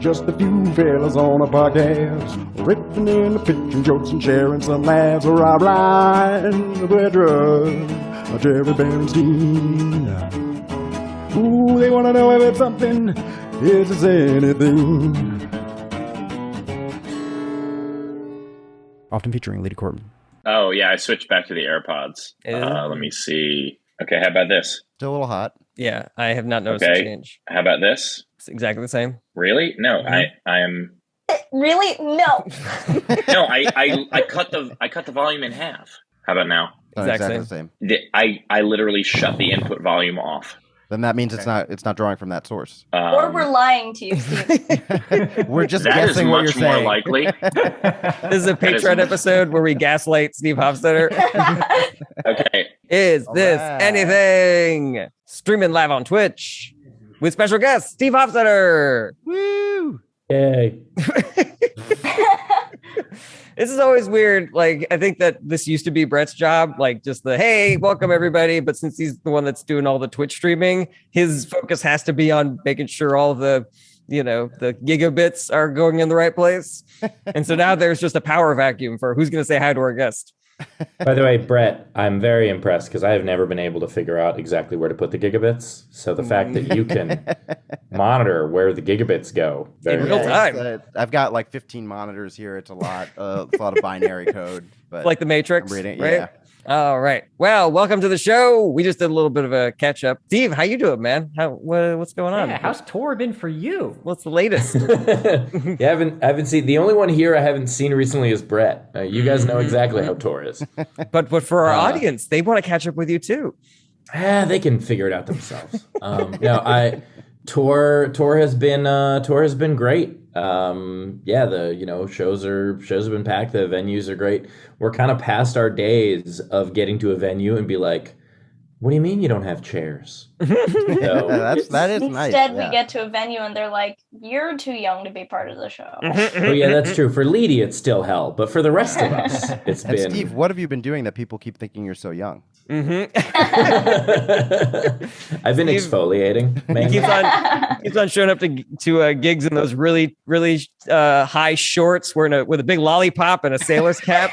Just a few fellas on a podcast, riffing in the pitching jokes and sharing some laughs. Rob Ryan, Pedro, Jerry Bernstein. Ooh, they want to know if it's something, if it's anything. Often featuring Leedy Corbin. Oh, yeah, I switched back to the AirPods. Let me see. Okay, how about this? Still a little hot. Yeah, I have not noticed a change. How about this? It's exactly the same. Really? No, I am. Really? No. No, I cut the volume in half. How about now? Exactly the same. I literally shut the input volume off. Then that means it's not drawing from that source. Or we're lying to you, Steve. We're just guessing what you're saying. That is much more likely. This is a Patreon episode where we gaslight Steve Hofstetter. Okay. Is this anything? Streaming live on Twitch with special guest Steve Hofstetter. Woo! Yay. This is always weird. Like, I think that this used to be Brett's job, like just the, hey, welcome everybody. But since he's the one that's doing all the Twitch streaming, his focus has to be on making sure all the, the gigabits are going in the right place. And so now there's just a power vacuum for who's going to say hi to our guest. By the way, Brett, I'm very impressed because I have never been able to figure out exactly where to put the gigabits. So the fact that you can monitor where the gigabits go. In real time. I've got like 15 monitors here. It's a lot. It's a lot of binary code. But like the Matrix, I'm reading, right? Yeah. All right. Well, welcome to the show. We just did a little bit of a catch up. Steve, how you doing, man? What's going on? Yeah, how's tour been for you? What's the latest? I haven't seen. The only one here I haven't seen recently is Brett. You guys know exactly how tour is. But for our audience, they want to catch up with you too. They can figure it out themselves. Tour has been great. The shows have been packed. The venues are great. We're kind of past our days of getting to a venue and be like, what do you mean you don't have chairs? That is nice. Instead, we get to a venue and they're like, you're too young to be part of the show. Oh yeah, that's true. For Leedy, it's still hell, but for the rest of us, it's been. Steve, what have you been doing that people keep thinking you're so young? I've been exfoliating. He keeps on showing up to gigs in those really high shorts, with a big lollipop and a sailor's cap.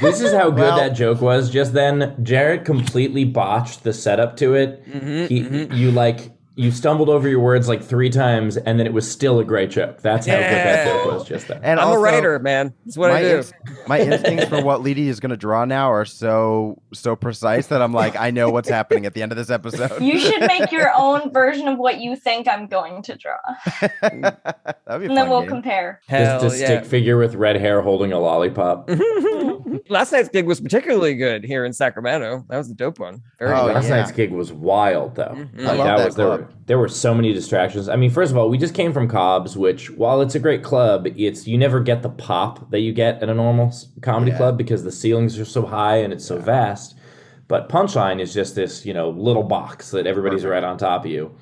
This is how good that joke was just then. Jarret completely botched the setup to it. You stumbled over your words like 3 times, and then it was still a great joke. That's how good that joke was just then. And I'm a writer, man. That's what I do. My instincts for what Leedy is going to draw now are so precise that I'm like, I know what's happening at the end of this episode. You should make your own version of what you think I'm going to draw. That'd be and then we'll compare. Just a stick figure with red hair holding a lollipop. Last night's gig was particularly good here in Sacramento. That was a dope one. Last night's gig was wild, though. I love that club. There were so many distractions. I mean, first of all, we just came from Cobb's, which, while it's a great club, you never get the pop that you get at a normal comedy club because the ceilings are so high and it's so vast. But Punchline is just this, little box that everybody's right on top of you.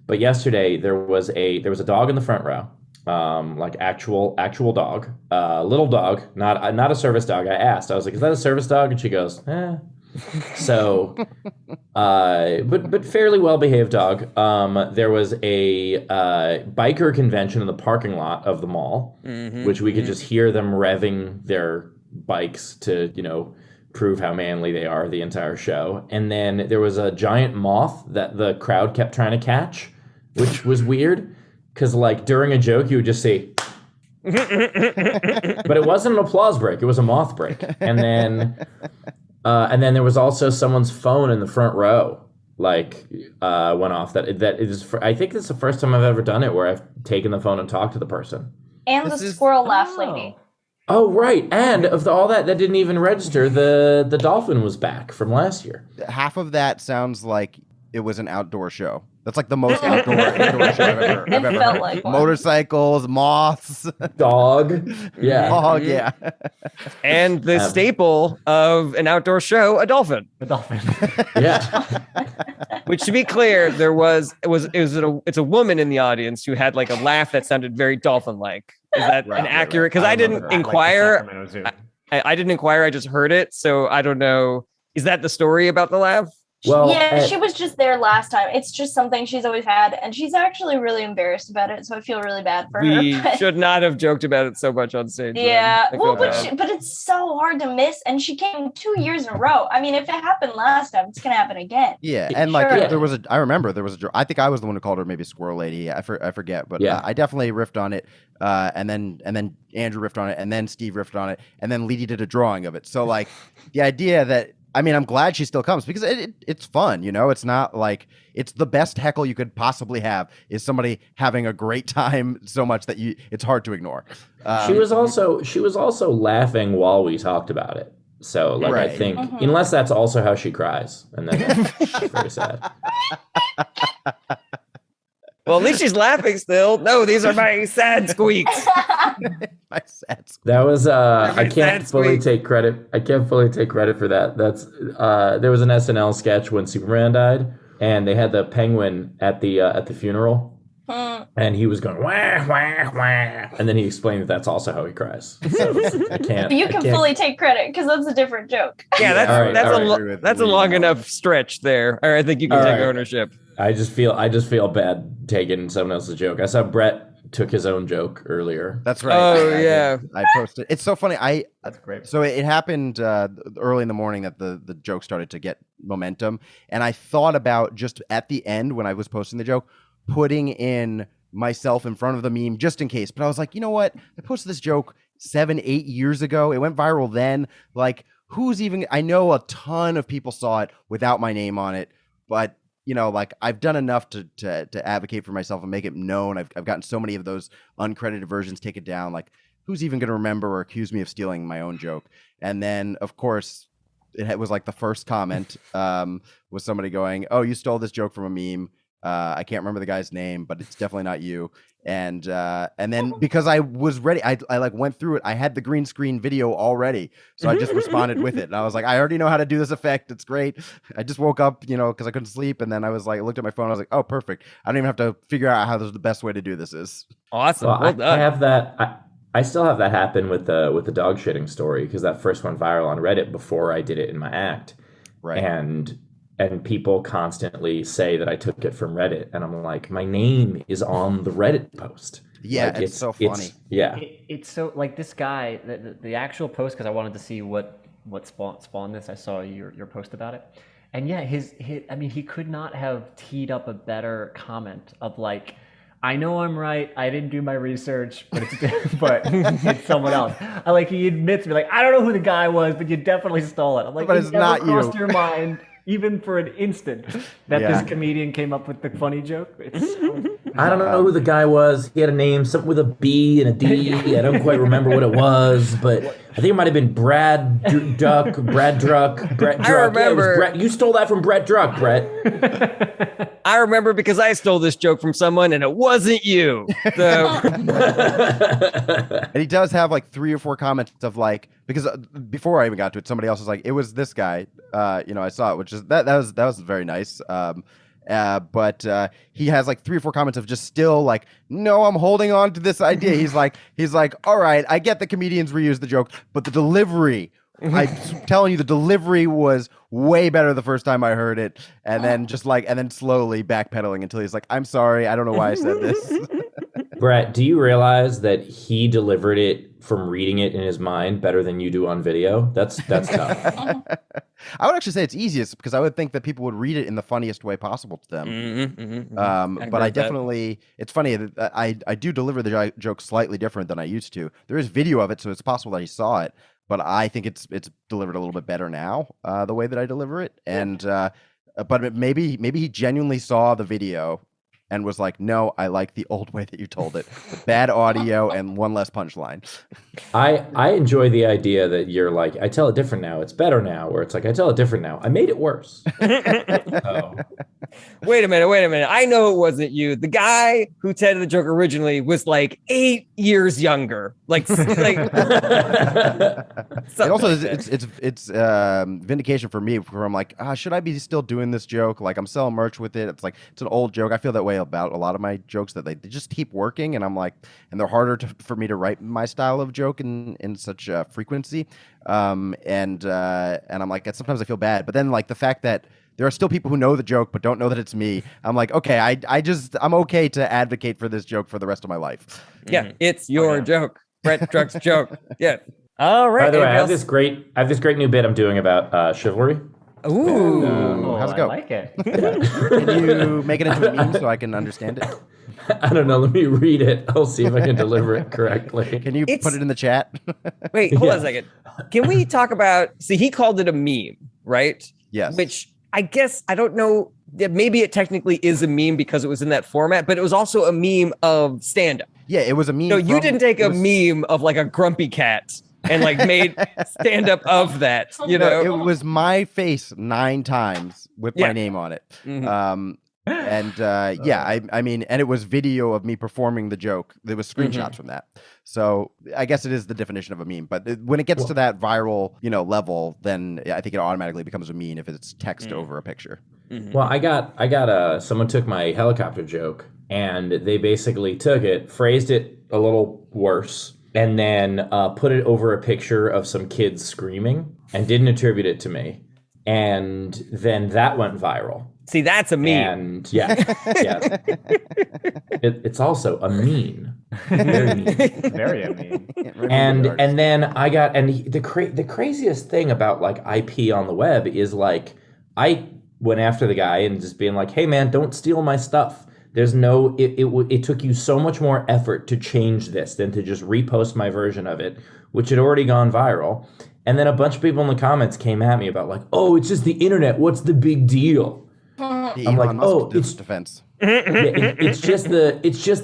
But yesterday there was a dog in the front row, like actual dog, little dog, not a service dog. I asked, I was like, "Is that a service dog?" And she goes, "Eh." So, but fairly well behaved dog. There was a biker convention in the parking lot of the mall, which we could just hear them revving their bikes to, prove how manly they are the entire show. And then there was a giant moth that the crowd kept trying to catch, which was weird because like during a joke you would just say, but it wasn't an applause break; it was a moth break, and then there was also someone's phone in the front row, went off. That is. I think this is the first time I've ever done it where I've taken the phone and talked to the person. And the squirrel laugh lady. Oh right, and of all that didn't even register. The dolphin was back from last year. Half of that sounds like it was an outdoor show. That's like the most outdoor show I've ever felt heard. like one. Motorcycles, moths, dog, yeah, dog, yeah, and the staple of an outdoor show, a dolphin. Yeah. Which, to be clear, it's a woman in the audience who had like a laugh that sounded very dolphin-like. Is that an accurate? Because I didn't inquire. I didn't inquire. I just heard it, so I don't know. Is that the story about the laugh? Well, yeah, she was just there last time. It's just something she's always had, and she's actually really embarrassed about it. So I feel really bad for We her. but- should not have joked about it so much on stage. Yeah, I feel well, bad. but it's so hard to miss, and she came 2 years in a row. I mean, if it happened last time, it's gonna happen again. Yeah, and like Sure. there was a. I remember there was a. I think I was the one who called her maybe Squirrel Lady. I forget, but Yeah. I definitely riffed on it. And then Andrew riffed on it, and then Steve riffed on it, and then Leedy did a drawing of it. So like the idea that. I mean, I'm glad she still comes because it's fun, you know. It's not like it's the best heckle you could possibly have is somebody having a great time so much that it's hard to ignore. She was also laughing while we talked about it. So like Right. I think unless that's also how she cries, and then that's very sad. Well, at least she's laughing still. No, these are my sad squeaks. My sad squeak. That was I Very can't sad fully squeak. take credit. I can't fully take credit for that. That's there was an SNL sketch when Superman died, and they had the penguin at the funeral. And he was going wah wah wah, and then he explained that that's also how he cries. So I can't. But you can fully take credit because that's a different joke. Yeah, that's All right, that's all a right. lo- Agree with that's a Lee. long enough stretch there. Or I think you can All take right. ownership. I just feel bad taking someone else's joke. I saw Brett took his own joke earlier. That's right. Oh, I yeah. did. I posted. It's so funny. That's great. So it happened early in the morning that the joke started to get momentum, and I thought about just at the end when I was posting the joke, putting in myself in front of the meme just in case. But I was like, you know what? I posted this joke 7-8 years ago. It went viral then. Like, who's even? I know a ton of people saw it without my name on it, but you know, like I've done enough to advocate for myself and make it known. I've gotten so many of those uncredited versions taken down. Like, who's even going to remember or accuse me of stealing my own joke? And then, of course, it was like the first comment was somebody going, "Oh, you stole this joke from a meme." I can't remember the guy's name, but it's definitely not you. And then because I was ready, I like went through it. I had the green screen video already, so I just responded with it. And I was like, I already know how to do this effect. It's great. I just woke up, you know, because I couldn't sleep, and then I was like, I looked at my phone. I was like, oh, perfect. I don't even have to figure out how the best way to do this is. Awesome. Well, Well I done. have that. I still have that happen with the dog shitting story because that first went viral on Reddit before I did it in my act, Right. and people constantly say that I took it from Reddit, and I'm like, my name is on the Reddit post. Yeah, Like, it's so funny. Yeah, It's so like this guy, the actual post, because I wanted to see what spawned this. I saw your post about it, and yeah, his I mean, he could not have teed up a better comment of like, I know I'm right. I didn't do my research, but it's someone else. I like he admits me like I don't know who the guy was, but you definitely stole it. I'm like, But it it's never not crossed you. your mind even for an instant that Yeah. this comedian came up with the funny joke. It's so I don't know who the guy was. He had a name, something with a B and a D. I don't quite remember what it was, but I think it might have been Brad Druck. Brett Druck. Yeah, it was remember. Brett. You stole that from Brett Druck, Brett. I remember because I stole this joke from someone and it wasn't you. So And he does have like 3 or 4 comments of like, because before I even got to it, somebody else was like, it was this guy. You know, I saw it, which is that was very nice. But he has like 3 or 4 comments of just still like, no, I'm holding on to this idea. He's like, all right, I get the comedians reuse the joke, but the delivery, I'm telling you, the delivery was way better the first time I heard it, and then slowly backpedaling until he's like, I'm sorry, I don't know why I said this. Brett, do you realize that he delivered it from reading it in his mind better than you do on video? That's tough. I would actually say it's easiest because I would think that people would read it in the funniest way possible to them. But I definitely, it's funny that I do deliver the joke slightly different than I used to. There is video of it, so it's possible that he saw it, but I think it's delivered a little bit better now, the way that I deliver it. And but maybe he genuinely saw the video and was like, no, I like the old way that you told it. Bad audio and one less punchline. I enjoy the idea that you're like, I tell it different now. It's better now. Or it's like, I tell it different now. I made it worse. Oh. wait a minute. I know it wasn't you. The guy who said the joke originally was like 8 years younger. Like It also something like that. it's vindication for me where I'm like, should I be still doing this joke? Like I'm selling merch with it. It's like it's an old joke. I feel that way about a lot of my jokes that they just keep working, and I'm like, and they're harder for me to write my style of joke in such frequency. And I'm like, sometimes I feel bad, but then like the fact that there are still people who know the joke but don't know that it's me. I'm like, okay, I'm okay to advocate for this joke for the rest of my life. Yeah, it's your joke. Brett Druck's joke. Yeah. All right. By the way, I have anybody this great new bit I'm doing about chivalry. else? Ooh. How's it go? I like it. Can you make it into a meme so I can understand it? I don't know. Let me read it. I'll see if I can deliver it correctly. Can you put it in the chat? Wait, hold on a second. Can we talk about? See, he called it a meme, right? Yes. Which I guess I don't know. Maybe it technically is a meme because it was in that format, but it was also a meme of stand-up. Yeah, it was a meme. No, you didn't take a meme of like a grumpy cat and like made stand-up of that. You know, it was my face 9 times with my name on it. Mm-hmm. I mean, and it was video of me performing the joke. There was screenshots from that. So I guess it is the definition of a meme. But when it gets to that viral, level, then I think it automatically becomes a meme if it's text over a picture. Mm-hmm. Well, I got someone took my helicopter joke and they basically took it, phrased it a little worse, and then put it over a picture of some kids screaming and didn't attribute it to me. And then that went viral. See, that's a meme. And it's also a mean, very mean, Very mean. and then I got the craziest thing about like IP on the web is like I went after the guy and just being like, hey man, don't steal my stuff. There's no it took you so much more effort to change this than to just repost my version of it, which had already gone viral. And then a bunch of people in the comments came at me about like, oh, it's just the internet. What's the big deal? I'm like, oh, it's defense. It's just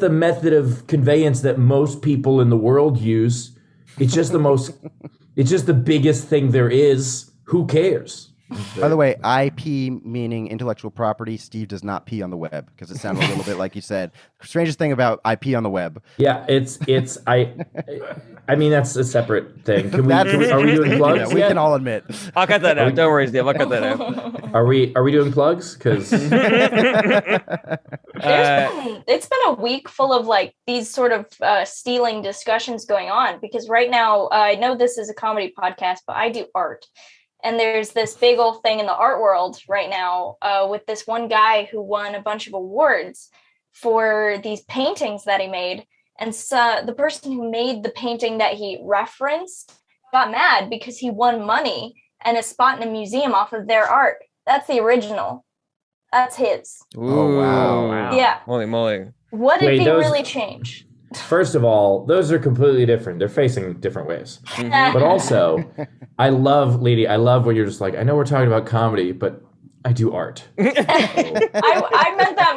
the method of conveyance that most people in the world use. It's just the biggest thing there is. Who cares? By the way, IP meaning intellectual property. Steve does not pee on the web because it sounded a little bit like you said. Strangest thing about IP on the web. Yeah, I mean that's a separate thing. Are we doing plugs? We can all admit. I'll cut that out. Don't worry, Steve. I'll cut that out. Are we doing plugs? Because it's been a week full of like these sort of stealing discussions going on because right now I know this is a comedy podcast, but I do art. And there's this big old thing in the art world right now with this one guy who won a bunch of awards for these paintings that he made. And so the person who made the painting that he referenced got mad because he won money and a spot in a museum off of their art. That's the original. That's his. Oh, wow. Yeah. Holy moly. What did he really change? First of all, those are completely different. They're facing different ways. But also, I love, Leedy, I love when you're just like, I know we're talking about comedy, but I do art. I meant that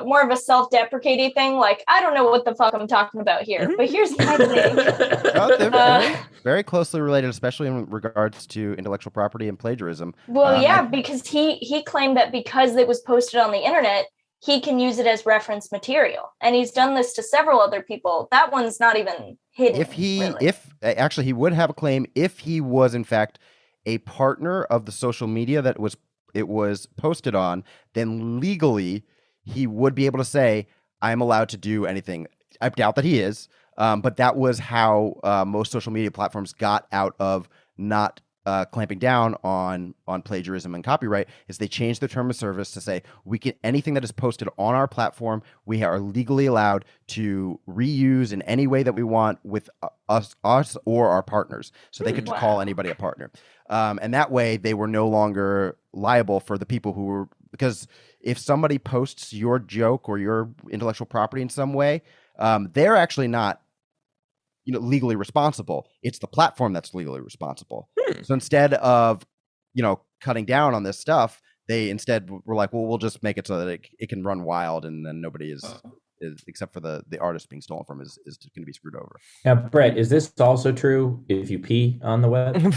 more of a self-deprecating thing. Like, I don't know what the fuck I'm talking about here, but here's my thing. Very closely related, especially in regards to intellectual property and plagiarism. Well, because he claimed that because it was posted on the internet, he can use it as reference material. And he's done this to several other people. That one's not even hidden. Actually, he would have a claim if he was, in fact, a partner of the social media that it was posted on, then legally he would be able to say, I'm allowed to do anything. I doubt that he is, but that was how most social media platforms got out of not clamping down on plagiarism and copyright. Is they changed the term of service to say anything that is posted on our platform, we are legally allowed to reuse in any way that we want with us or our partners. So they could call anybody a partner. And that way they were no longer liable for the people who were, because if somebody posts your joke or your intellectual property in some way, they're actually not legally responsible. It's the platform that's legally responsible. So instead of, cutting down on this stuff, they instead were like, well, we'll just make it so that it can run wild and then nobody is except for the artist being stolen from is going to be screwed over. Now, Brett, is this also true if you pee on the web?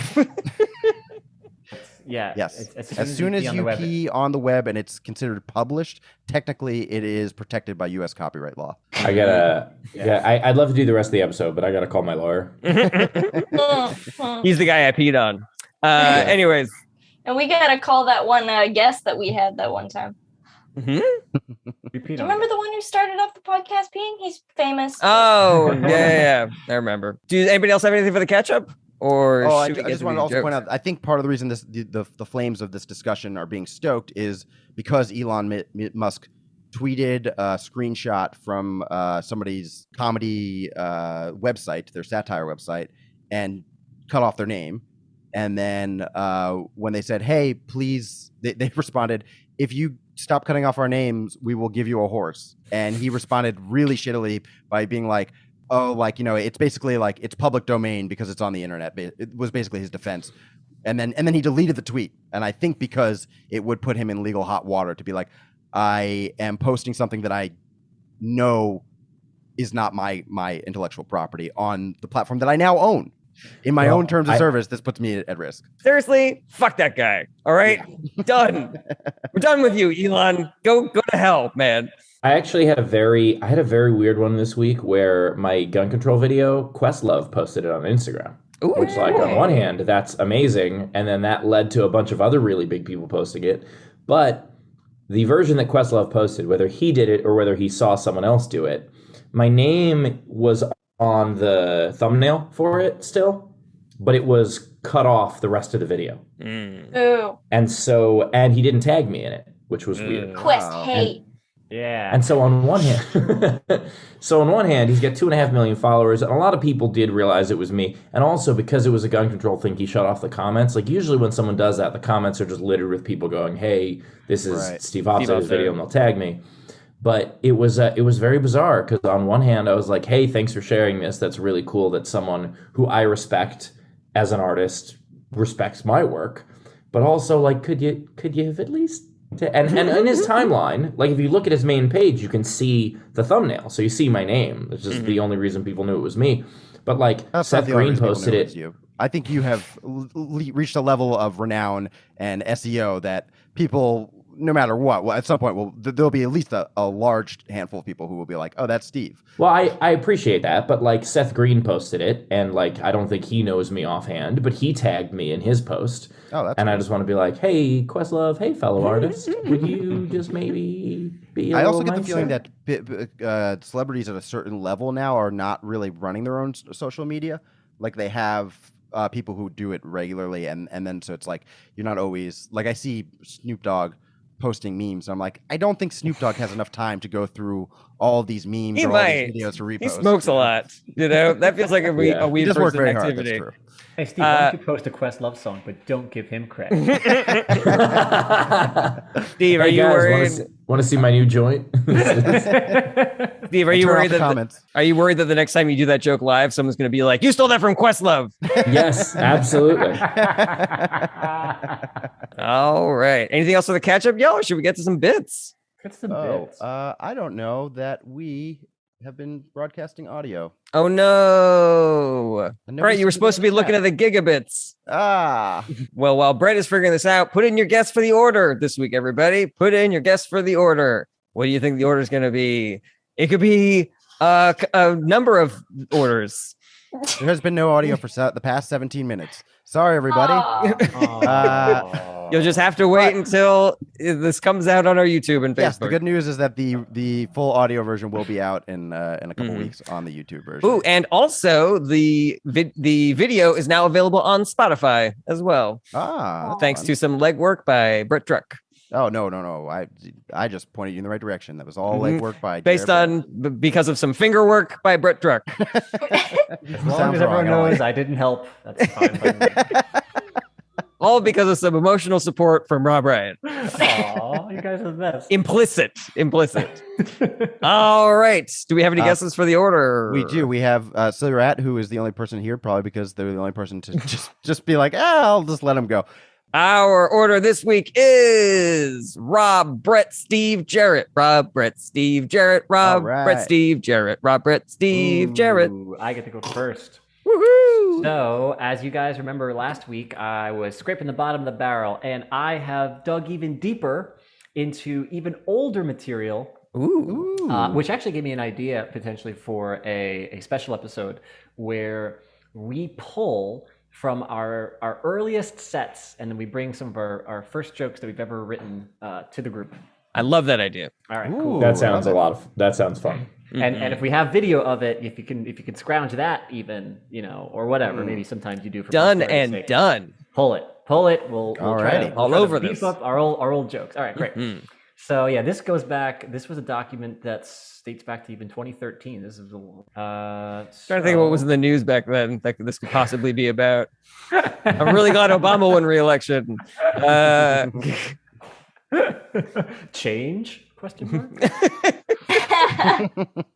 Yeah. Yes. As soon as you pee on the web and it's considered published, technically it is protected by U.S. copyright law. I'd love to do the rest of the episode, but I gotta call my lawyer. He's the guy I peed on. Anyways. And we gotta call that one guest that we had that one time. Mm-hmm. Do you remember the one who started off the podcast peeing? He's famous. Oh, yeah. I remember. Do anybody else have anything for the catch-up? Or Oh, I should we get just to wanted to these also jokes? point out, I think part of the reason the flames of this discussion are being stoked is because Elon Musk tweeted a screenshot from somebody's comedy website, their satire website, and cut off their name. And then when they said, hey, please, they responded, if you stop cutting off our names, we will give you a horse. And he responded really shittily by being like, oh, like, you know, it's basically like it's public domain because it's on the internet. It was basically his defense. And then he deleted the tweet. And I think because it would put him in legal hot water to be like, I am posting something that I know is not my intellectual property on the platform that I now own. In my own terms of service, this puts me at risk. Seriously, fuck that guy. All right, done. We're done with you, Elon. Go to hell, man. I actually had a very weird one this week where my gun control video, Questlove posted it on Instagram. Ooh. Which, like, on one hand, that's amazing, and then that led to a bunch of other really big people posting it. But the version that Questlove posted, whether he did it or whether he saw someone else do it, my name was on the thumbnail for it still, but it was cut off the rest of the video. Ooh. And he didn't tag me in it, which was weird. Quest hate. Yeah. And so on one hand, he's got 2.5 million followers, and a lot of people did realize it was me. And also because it was a gun control thing, he shut off the comments. Like usually when someone does that, the comments are just littered with people going, "Hey, this is Steve Hofstetter's video," and they'll tag me. But it was very bizarre because on one hand, I was like, "Hey, thanks for sharing this. That's really cool that someone who I respect as an artist respects my work." But also, like, could you have at least and in his timeline, like if you look at his main page, you can see the thumbnail, so you see my name. It's just the only reason people knew it was me. But like Seth Green posted it. I think you have reached a level of renown and SEO that people, no matter what, at some point, there'll be at least a large handful of people who will be like, "Oh, that's Steve." Well, I appreciate that, but like Seth Green posted it, and like I don't think he knows me offhand, but he tagged me in his post. Oh, that's and cool. I just want to be like, "Hey, Questlove, hey, fellow artist, would you just maybe be?" I also get the feeling that celebrities at a certain level now are not really running their own social media. Like they have people who do it regularly, and then so it's like you're not always like I see Snoop Dogg posting memes. And I'm like, I don't think Snoop Dogg has enough time to go through all these memes or all these videos to repost. He smokes a lot. You know, that feels like a weed person activity. Hard, hey, Steve, why don't you post a Questlove song, but don't give him credit? Steve, are you worried? Want to see my new joint? Steve, are you worried that the next time you do that joke live, someone's going to be like, "You stole that from Questlove"? Yes, absolutely. All right. Anything else for the catch up, y'all? Or should we get to some bits? Bits. I don't know that we have been broadcasting audio. Oh no! All right, you were supposed to be looking at the gigabits. Well, while Brett is figuring this out, put in your guess for the order this week, everybody. Put in your guess for the order. What do you think the order is going to be? It could be a number of orders. There has been no audio for the past 17 minutes. Sorry, everybody. You'll just have to wait until this comes out on our YouTube and Facebook. Yes, the good news is that the full audio version will be out in a couple weeks on the YouTube version. Ooh, and also the video is now available on Spotify as well. Thanks to some legwork by Brett Druck. Oh no! I just pointed you in the right direction. That was all legwork by because of some finger work by Brett Druck. As long as everyone knows I didn't help, that's fine by me. All because of some emotional support from Rob Ryan. Aw, you guys are the best. Implicit. All right. Do we have any guesses for the order? We do. We have Silverat, who is the only person here, probably because they're the only person to just be like, I'll just let him go. Our order this week is Rob, Brett, Steve, Jarret. Rob, Brett, Steve, Jarret. Rob, Brett, Steve, Jarret. Rob, Brett, Steve, Jarret. I get to go first. Woohoo! So, as you guys remember last week, I was scraping the bottom of the barrel, and I have dug even deeper into even older material, which actually gave me an idea potentially for a special episode where we pull from our earliest sets, and then we bring some of our first jokes that we've ever written to the group. I love that idea. All right, cool. That sounds that sounds fun. And if we have video of it, if you can scrounge that even, or whatever, maybe sometimes you do for Done posterity's and sake. done. Pull it. We'll try to All over beef this. up our old jokes. All right, great. So yeah, this goes back. This was a document that dates back to even 2013. This is trying to think of what was in the news back then that this could possibly be about. I'm really glad Obama won re-election. Change? Question mark.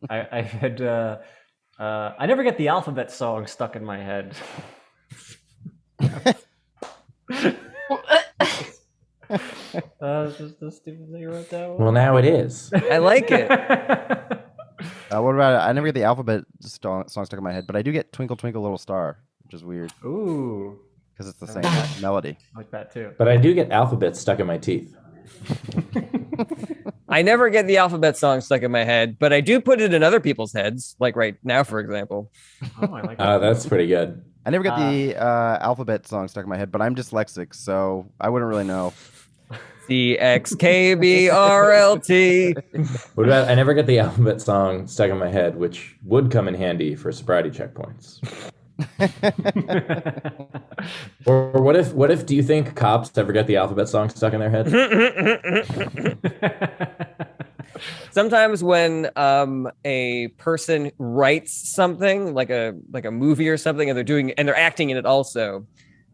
I had I never get the alphabet song stuck in my head. Just the stupid thing I wrote down. Well, now it is. I like it. What about I never get the alphabet song stuck in my head, but I do get Twinkle Twinkle Little Star, which is weird Ooh, because it's the same melody. I like that too. But I do get alphabet stuck in my teeth. I never get the alphabet song stuck in my head, but I do put it in other people's heads, like right now, for example. Oh, I like that. That's pretty good. I never get the alphabet song stuck in my head, but I'm dyslexic, so I wouldn't really know. CXKBRLT. What about I never get the alphabet song stuck in my head, which would come in handy for sobriety checkpoints. Or what if do you think cops ever get the alphabet song stuck in their head? Sometimes when a person writes something like a movie or something, and they're acting in it also,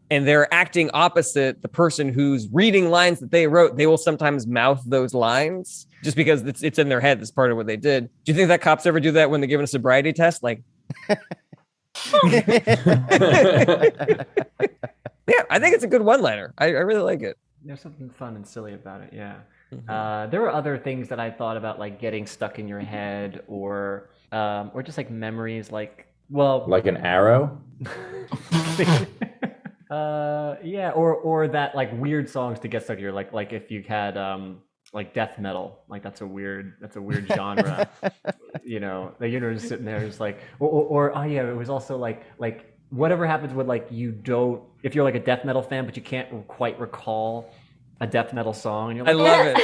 and they're acting opposite the person who's reading lines that they wrote, they will sometimes mouth those lines just because it's in their head. That's part of what they did. Do you think that cops ever do that when they're given a sobriety test? Like, yeah, I think it's a good one-liner. I really like it. There's something fun and silly about it. Yeah. There were other things that I thought about, like getting stuck in your head, or just like memories, like an arrow. Yeah, or that like weird songs to get stuck in your like if you had like death metal, like that's a weird genre. That you're just sitting there just like or oh yeah, it was also like whatever happens with like if you're like a death metal fan but you can't quite recall a death metal song, and you're like, I love it.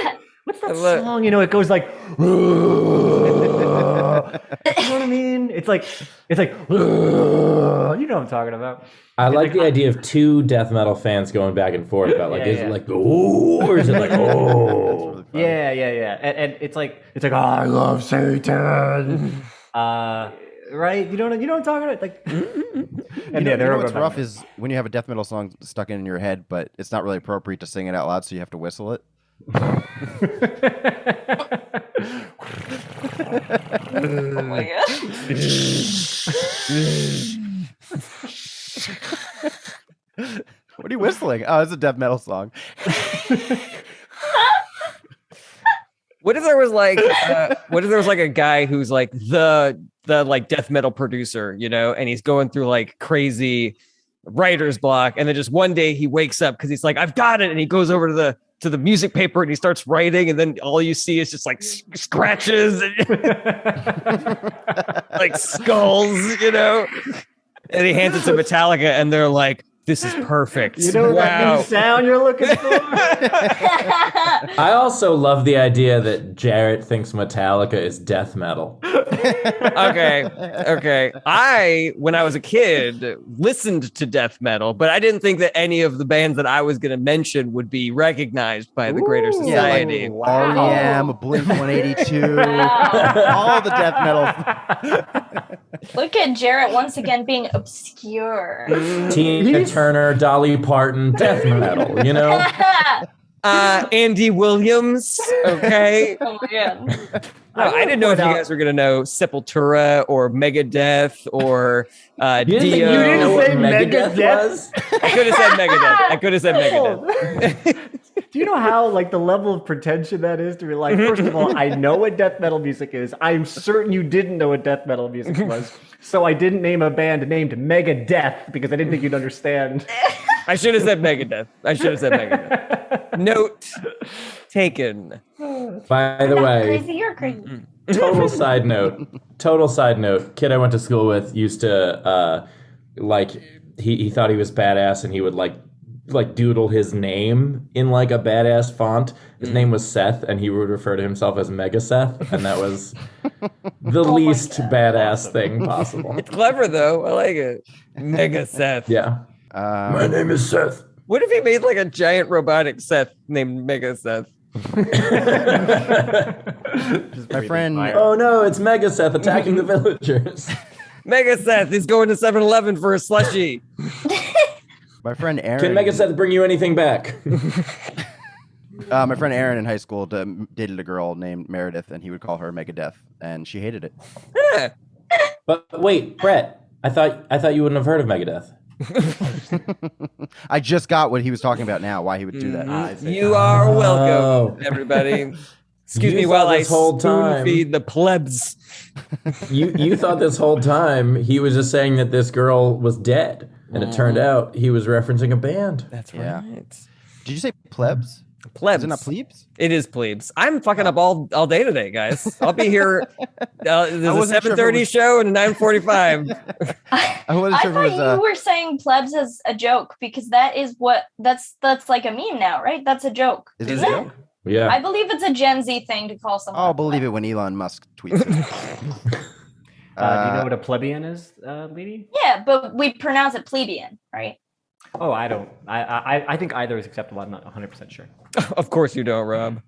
What's that song? It goes like, you know what I mean? It's like, you know what I'm talking about. I like the idea of two death metal fans going back and forth about like, is it like, oh, or is it like, oh? Yeah. And it's like, I love Satan. Right? You know what I'm talking about? Like, What's rough is when you have a death metal song stuck in your head, but it's not really appropriate to sing it out loud, so you have to whistle it. Oh my god. What are you whistling? Oh, it's a death metal song. What if there was like a guy who's like the like death metal producer, and he's going through like crazy writer's block, and then just one day he wakes up because he's like, I've got it, and he goes over to the music paper and he starts writing, and then all you see is just like scratches and like skulls, and he hands it to Metallica and they're like, this is perfect. That new sound you're looking for? I also love the idea that Jarret thinks Metallica is death metal. Okay. When I was a kid, listened to death metal, but I didn't think that any of the bands that I was going to mention would be recognized by the greater society. Yeah, like R.E.M., Blink-182, all the death metal. Look at Jarret once again being obscure. Tina Turner, Dolly Parton, death metal, Andy Williams, okay? Oh my god. No, I didn't know if you guys were going to know Sepultura or Megadeth or Dio. You didn't say Megadeth was? I could have said Megadeth. Do you know how like the level of pretension that is to be like, first of all, I know what death metal music is. I'm certain you didn't know what death metal music was. So I didn't name a band named Megadeth because I didn't think you'd understand. I should have said Megadeth. Note taken. By the way, Crazy, you're crazy. total side note. Kid I went to school with used to he thought he was badass, and he would like like doodle his name in like a badass font. His name was Seth, and he would refer to himself as Mega Seth, and that was the least badass thing possible. It's clever though. I like it. Mega Seth. Yeah. My name is Seth. What if he made like a giant robotic Seth named Mega Seth? My friend. Oh no, it's Mega Seth attacking the villagers. Mega Seth, he's going to 7-Eleven for a slushie. My friend Aaron. Can Mega Seth bring you anything back? My friend Aaron in high school dated a girl named Meredith, and he would call her Megadeth, and she hated it. Yeah. But wait, Brett, I thought you wouldn't have heard of Megadeth. I just got what he was talking about now, why he would do that. You are welcome, everybody. Excuse me while I spoon feed the plebs. You thought this whole time he was just saying that this girl was dead, and it turned out he was referencing a band. That's Yeah. right. Did you say plebs? Plebs. Is it not plebes? It is plebes. I'm fucking up all day today, guys. I'll be here. There's a wasn't sure if 7:30 it was- show and a 9:45. I wasn't sure if it thought was. you were saying plebs as a joke because that is that's like a meme now, right? That's a joke. Is it a Isn't joke? Yeah. I believe it's a Gen Z thing to call someone. I'll a believe pleb. it when Elon Musk tweets it. Do you know what a plebeian is, Leedy? Yeah, but we pronounce it plebeian, right? Oh, I don't. I think either is acceptable. I'm not 100% sure. Of course you don't, Rob.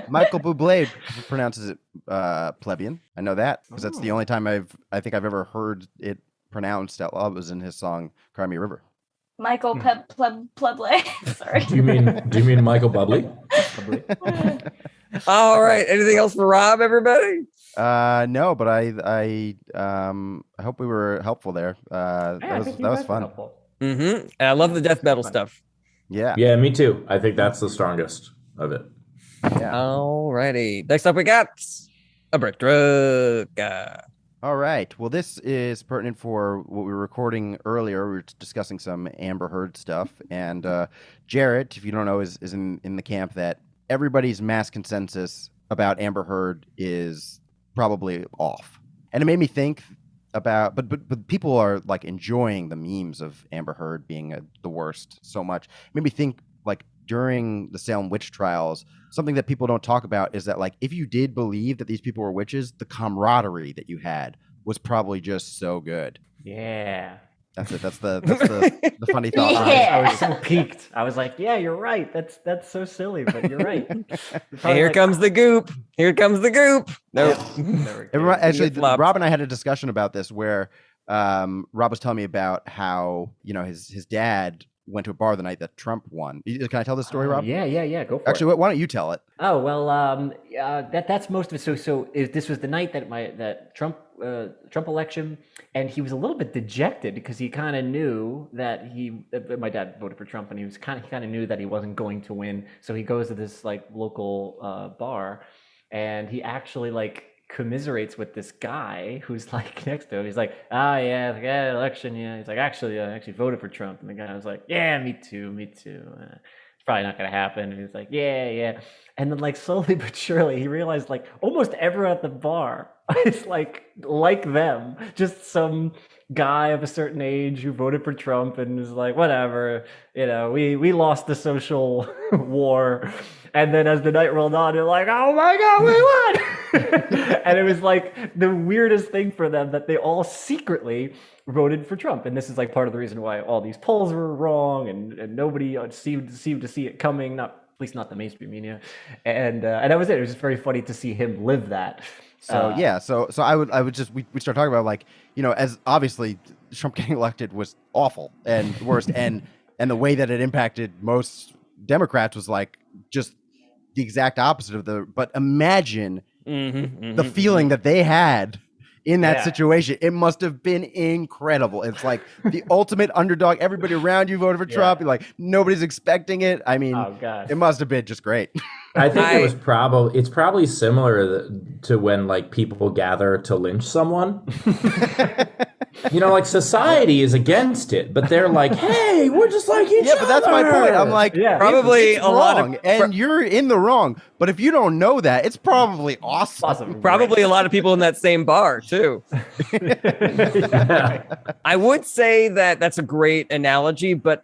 Michael Bublé pronounces it plebeian. I know that because that's the only time I think I've ever heard it pronounced out loud was in his song "Cry Me a River." Michael Pleble. Sorry. Do you mean Michael Bublé? All right. Anything else for Rob, everybody? No, but I hope we were helpful there. That was fun. Mm-hmm. And I love the death metal stuff. Yeah. Yeah, me too. I think that's the strongest of it. Yeah. All righty. Next up, we got a brick drug. All right. Well, this is pertinent for what we were recording earlier. We were discussing some Amber Heard stuff, and Jarret, if you don't know, is in the camp that everybody's mass consensus about Amber Heard is probably off. And it made me think about, but people are like enjoying the memes of Amber Heard being the worst so much. It made me think like during the Salem witch trials, something that people don't talk about is that like if you did believe that these people were witches, the camaraderie that you had was probably just so good. Yeah. That's it. That's the funny thought. Yeah. I was so peaked. I was like, yeah, you're right. That's so silly, but you're right. Here comes the goop. Here comes the goop. Nope. Actually, Flip-flop. Rob and I had a discussion about this where Rob was telling me about how his dad went to a bar the night that Trump won. Can I tell this story, Rob? Yeah. Go for it. Actually, why don't you tell it? Oh well, that's most of it. This was the night that Trump election, and he was a little bit dejected because he kind of knew that my dad voted for Trump, and he kind of knew that he wasn't going to win. So he goes to this like local bar, and he actually like commiserates with this guy who's like next to him. He's like, yeah, election, yeah. He's like, I actually voted for Trump, and the guy was like, yeah, me too. It's probably not gonna happen. And he's like, yeah. And then like slowly but surely he realized like almost everyone at the bar is like them, just some guy of a certain age who voted for Trump and is like, whatever, we lost the social war. And then as the night rolled on, they're like, oh my God, we won. And it was like the weirdest thing for them that they all secretly voted for Trump. And this is like part of the reason why all these polls were wrong and nobody seemed to see it coming, at least not the mainstream media. And that was it. It was just very funny to see him live that. So I would just we start talking about like, as obviously Trump getting elected was awful and worst and the way that it impacted most Democrats was like just the exact opposite of but imagine the feeling that they had in that situation. It must have been incredible. It's like the ultimate underdog. Everybody around you voted for Trump. You're like, nobody's expecting it. I mean, it must have been just great. I think it's probably similar to when like people gather to lynch someone. like society is against it, but they're like, hey, we're just like each other. Yeah, but that's my point. I'm like, probably it's a lot wrong, of and you're in the wrong. But if you don't know that, it's probably awesome. Probably a lot of people in that same bar too. I would say that that's a great analogy, but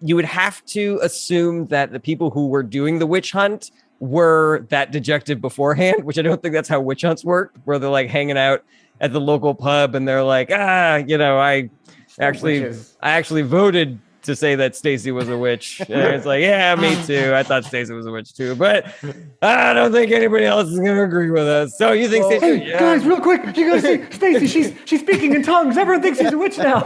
you would have to assume that the people who were doing the witch hunt were that dejected beforehand, which I don't think that's how witch hunts work, where they're like hanging out at the local pub and they're like, I actually voted to say that Stacy was a witch. And it's like, yeah, me too. I thought Stacy was a witch too, but I don't think anybody else is going to agree with us. So you think Stacy? Hey, guys, real quick, you guys see Stacy? She's speaking in tongues. Everyone thinks she's a witch now.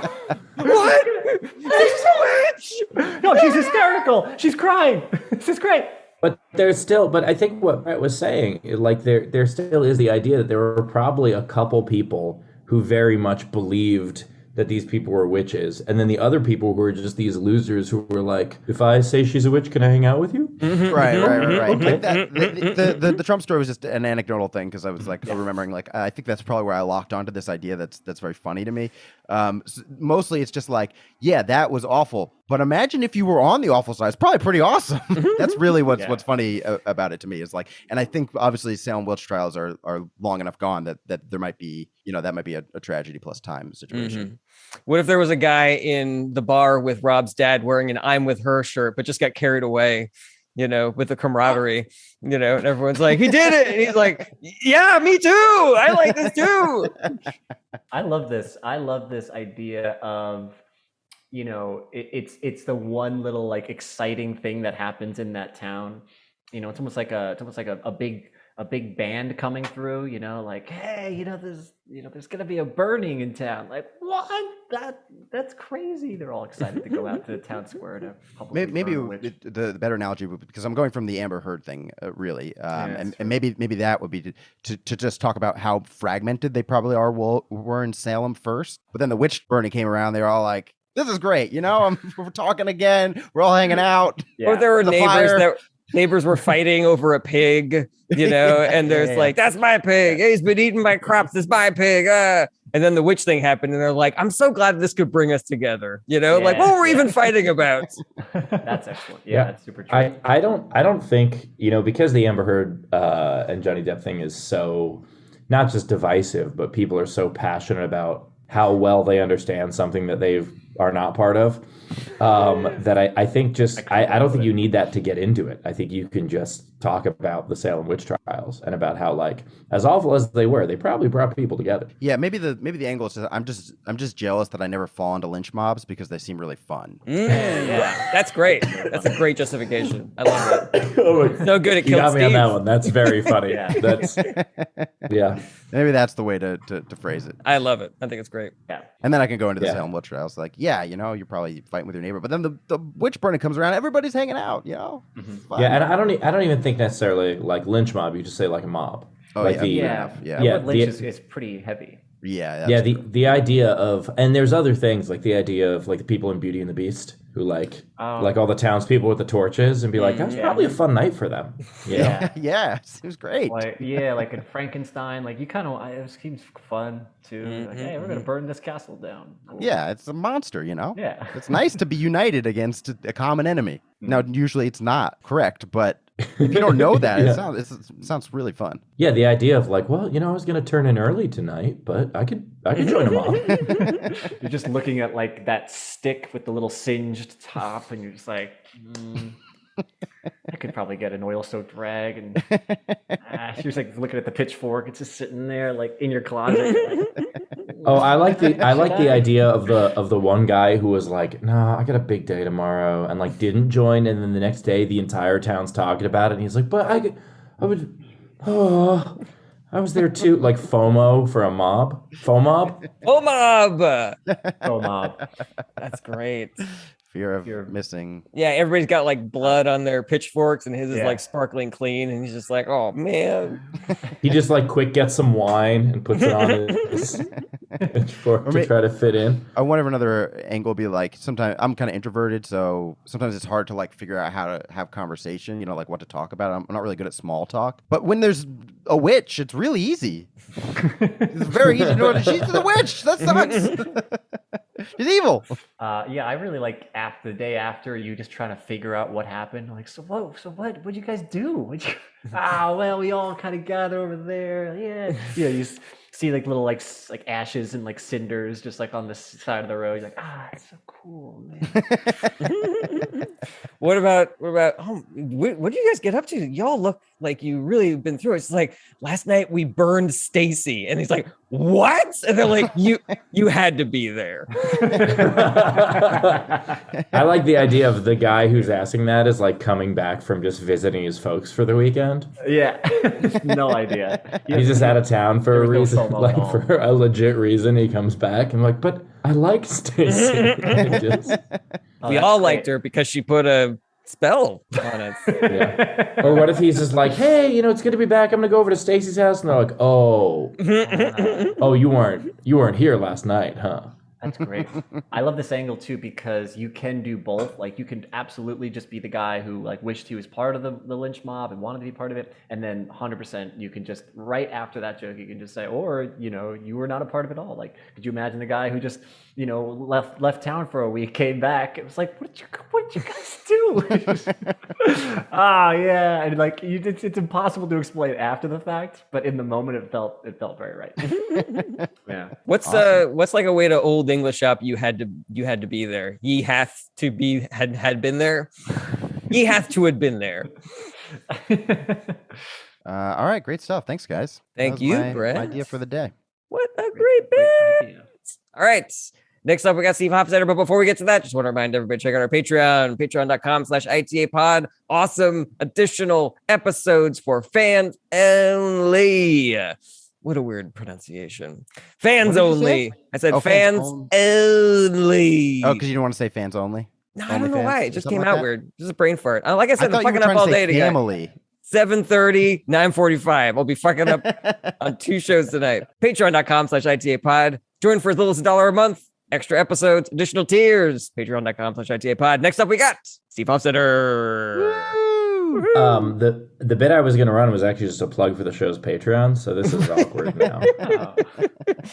What? She's a witch? No, she's hysterical. She's crying. This is great. But I think what Brett was saying, like there still is the idea that there were probably a couple people who very much believed that these people were witches, and then the other people who were just these losers who were like, if I say she's a witch, can I hang out with you? Mm-hmm. Right. Okay. Like that, the Trump story was just an anecdotal thing because I was like remembering, like, I think that's probably where I locked onto this idea that's very funny to me. Mostly it's just like, yeah, that was awful, but imagine if you were on the awful side. It's probably pretty awesome. That's really what's funny about it to me, is like, and I think obviously Salem witch trials are long enough gone that there might be, that might be a tragedy plus time situation. Mm-hmm. What if there was a guy in the bar with Rob's dad wearing an I'm with her shirt, but just got carried away, with the camaraderie, and everyone's like, he did it. And he's like, yeah, me too. I like this too. I love this idea of, it's the one little like exciting thing that happens in that town. It's almost like a big band coming through, like, hey, there's gonna be a burning in town. Like, what? That's crazy. They're all excited to go out to the town square to maybe the better analogy would be, because I'm going from the Amber Heard thing, really, and maybe that would be to just talk about how fragmented they probably were in Salem first, but then the witch burning came around. They were all like, this is great, we're talking again, we're all hanging out. Or there were neighbors were fighting over a pig, and there's like, that's my pig. Hey, he's been eating my crops. It's my pig. And then the witch thing happened, and they're like, I'm so glad this could bring us together. Like, what were we even fighting about? That's excellent. Yeah, that's super true. I don't think, because the Amber Heard and Johnny Depp thing is so not just divisive, but people are so passionate about how well they understand something that they are not part of, that I think I don't think you need that to get into it. I think you can just talk about the Salem witch trials and about how, like, as awful as they were, they probably brought people together. Yeah, maybe the angle is I'm just jealous that I never fall into lynch mobs because they seem really fun. Yeah, that's great. That's a great justification. I love that. So good at killing Steve. You got me on that one. That's very funny. Yeah. Maybe that's the way to phrase it. I love it. I think it's great. Yeah. And then I can go into the Salem witch trials, like, you're probably fighting with your neighbor, but then the witch burning comes around, everybody's hanging out, Mm-hmm. Yeah, and I don't even think necessarily like lynch mob. You just say like a mob. Oh, like yeah. Lynch is pretty heavy. Yeah. The idea of, and there's other things, like the idea of like the people in Beauty and the Beast who like all the townspeople with the torches and be like, that's probably a fun night for them. Yeah, seems great. Like in Frankenstein, like it seems fun too. Like, hey, we're gonna burn this castle down. Cool. Yeah, it's a monster, Yeah, it's nice to be united against a common enemy. Now, usually it's not correct, but if you don't know that, it sounds really fun. Yeah, the idea of like, well, I was going to turn in early tonight, but I could join them all. You're just looking at like that stick with the little singed top, and you're just like, I could probably get an oil-soaked rag, and you're just like looking at the pitchfork. It's just sitting there like in your closet. I like the idea of the one guy who was like, no, I got a big day tomorrow, and like didn't join, and then the next day the entire town's talking about it, and he's like, but I was there too, like FOMO for a mob. FOMOb? FOMOb. That's great. Fear of missing. Yeah, everybody's got like blood on their pitchforks, and his is Yeah. like sparkling clean, and he's just like, oh man. He just like quick gets some wine and puts it on his pitchfork to try to fit in. I wonder if another angle would be like, sometimes I'm kind of introverted, so sometimes it's hard to like figure out how to have conversation, like what to talk about. I'm not really good at small talk. But when there's a witch, it's really easy. It's very easy to know she's the witch. That sucks. She's evil. Yeah, I really like the day after you just trying to figure out what happened. Like, what'd you guys do? Well, we all kind of gather over there. Yeah, you see like little like ashes and like cinders just like on the side of the road. You're like, it's so cool, man. What about what do you guys get up to? Y'all look like you really been through it. It's like, last night we burned Stacy, and he's like, what? And they're like, you had to be there. I like the idea of the guy who's asking that is like coming back from just visiting his folks for the weekend. Yeah, no idea. He's just out of town for a reason, FOMO like at all. for a legit reason. He comes back and like, but I like Stacy. We all liked her because she put a spell on it. Yeah. Or what if he's just like, hey, it's good to be back. I'm gonna go over to Stacy's house, and they're like, oh, you weren't here last night, huh? That's great. I love this angle too because you can do both. Like, you can absolutely just be the guy who like wished he was part of the lynch mob and wanted to be part of it, and then 100% you can just right after that joke you can just say, or you were not a part of it all. Like, could you imagine the guy who just left town for a week, came back? It was like, what did you guys do? Yeah, and like it's impossible to explain after the fact, but in the moment it felt very right. Yeah. What's like a way to old English up? You had to be there. Ye hath to be had been there. Ye hath to had been there. All right, great stuff. Thanks, guys. Thank you, Brett. My idea for the day. What a great bit. All right. Next up, we got Steve Hofstetter. But before we get to that, just want to remind everybody, check out our Patreon, patreon.com/ITApod. Awesome additional episodes for fans only. What a weird pronunciation. Fans only. I said fans only. Oh, because you don't want to say fans only? No, I don't know why. It just came out weird. Just a brain fart. Like I said, I'm I thought you fucking were up trying all to say day today. family. 7:30, 9:45. I'll be fucking up on 2 shows tonight. Patreon.com/ITApod. Join for as little as $1 a month. Extra episodes, additional tiers. Patreon.com/ITApod. Next up, we got Steve Hofstetter. The bit I was going to run was actually just a plug for the show's Patreon, so this is awkward now.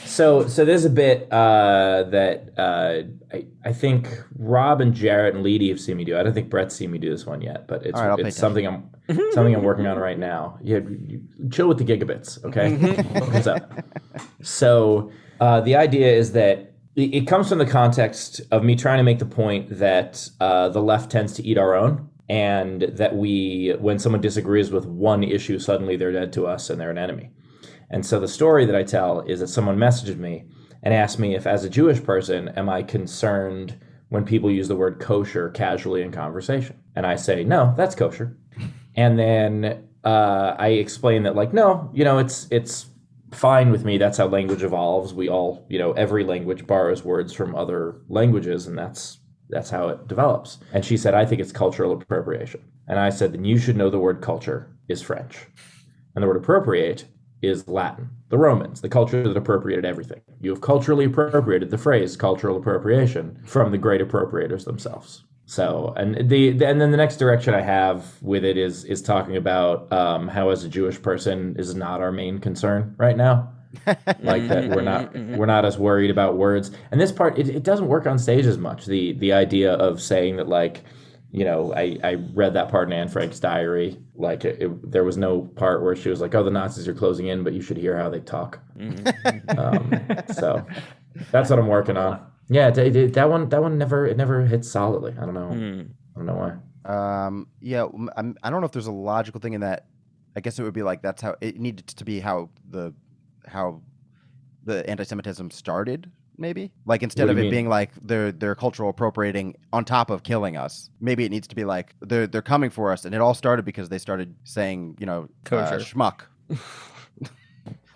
So there's a bit that I think Rob and Jarret and Leedy have seen me do. I don't think Brett's seen me do this one yet, but it's something I'm working on right now. You chill with the gigabits, okay? Focus up. So the idea is that it comes from the context of me trying to make the point that the left tends to eat our own. And that when someone disagrees with one issue, suddenly they're dead to us and they're an enemy. And so the story that I tell is that someone messaged me and asked me if, as a Jewish person, am I concerned when people use the word kosher casually in conversation? And I say, no, that's kosher. And then I explain that, like, no, it's fine with me. That's how language evolves. We all, every language borrows words from other languages, and that's how it develops. And she said, I think it's cultural appropriation. And I said, then you should know the word culture is French. And the word appropriate is Latin. The Romans, the culture that appropriated everything. You have culturally appropriated the phrase cultural appropriation from the great appropriators themselves. So, and then the next direction I have with it is talking about how, as a Jewish person, is not our main concern right now. Like that we're not as worried about words. And this part, it doesn't work on stage as much. The idea of saying that, like, I read that part in Anne Frank's diary. Like, there was no part where she was like, oh, the Nazis are closing in, but you should hear how they talk. So that's what I'm working on. Yeah, that one never hits solidly. I don't know why. Yeah, I don't know if there's a logical thing in that. I guess it would be like that's how it needed to be, how the anti-Semitism started, maybe. Like, instead of it being like they're cultural appropriating on top of killing us, maybe it needs to be like they're coming for us, and it all started because they started saying, kosher. schmuck.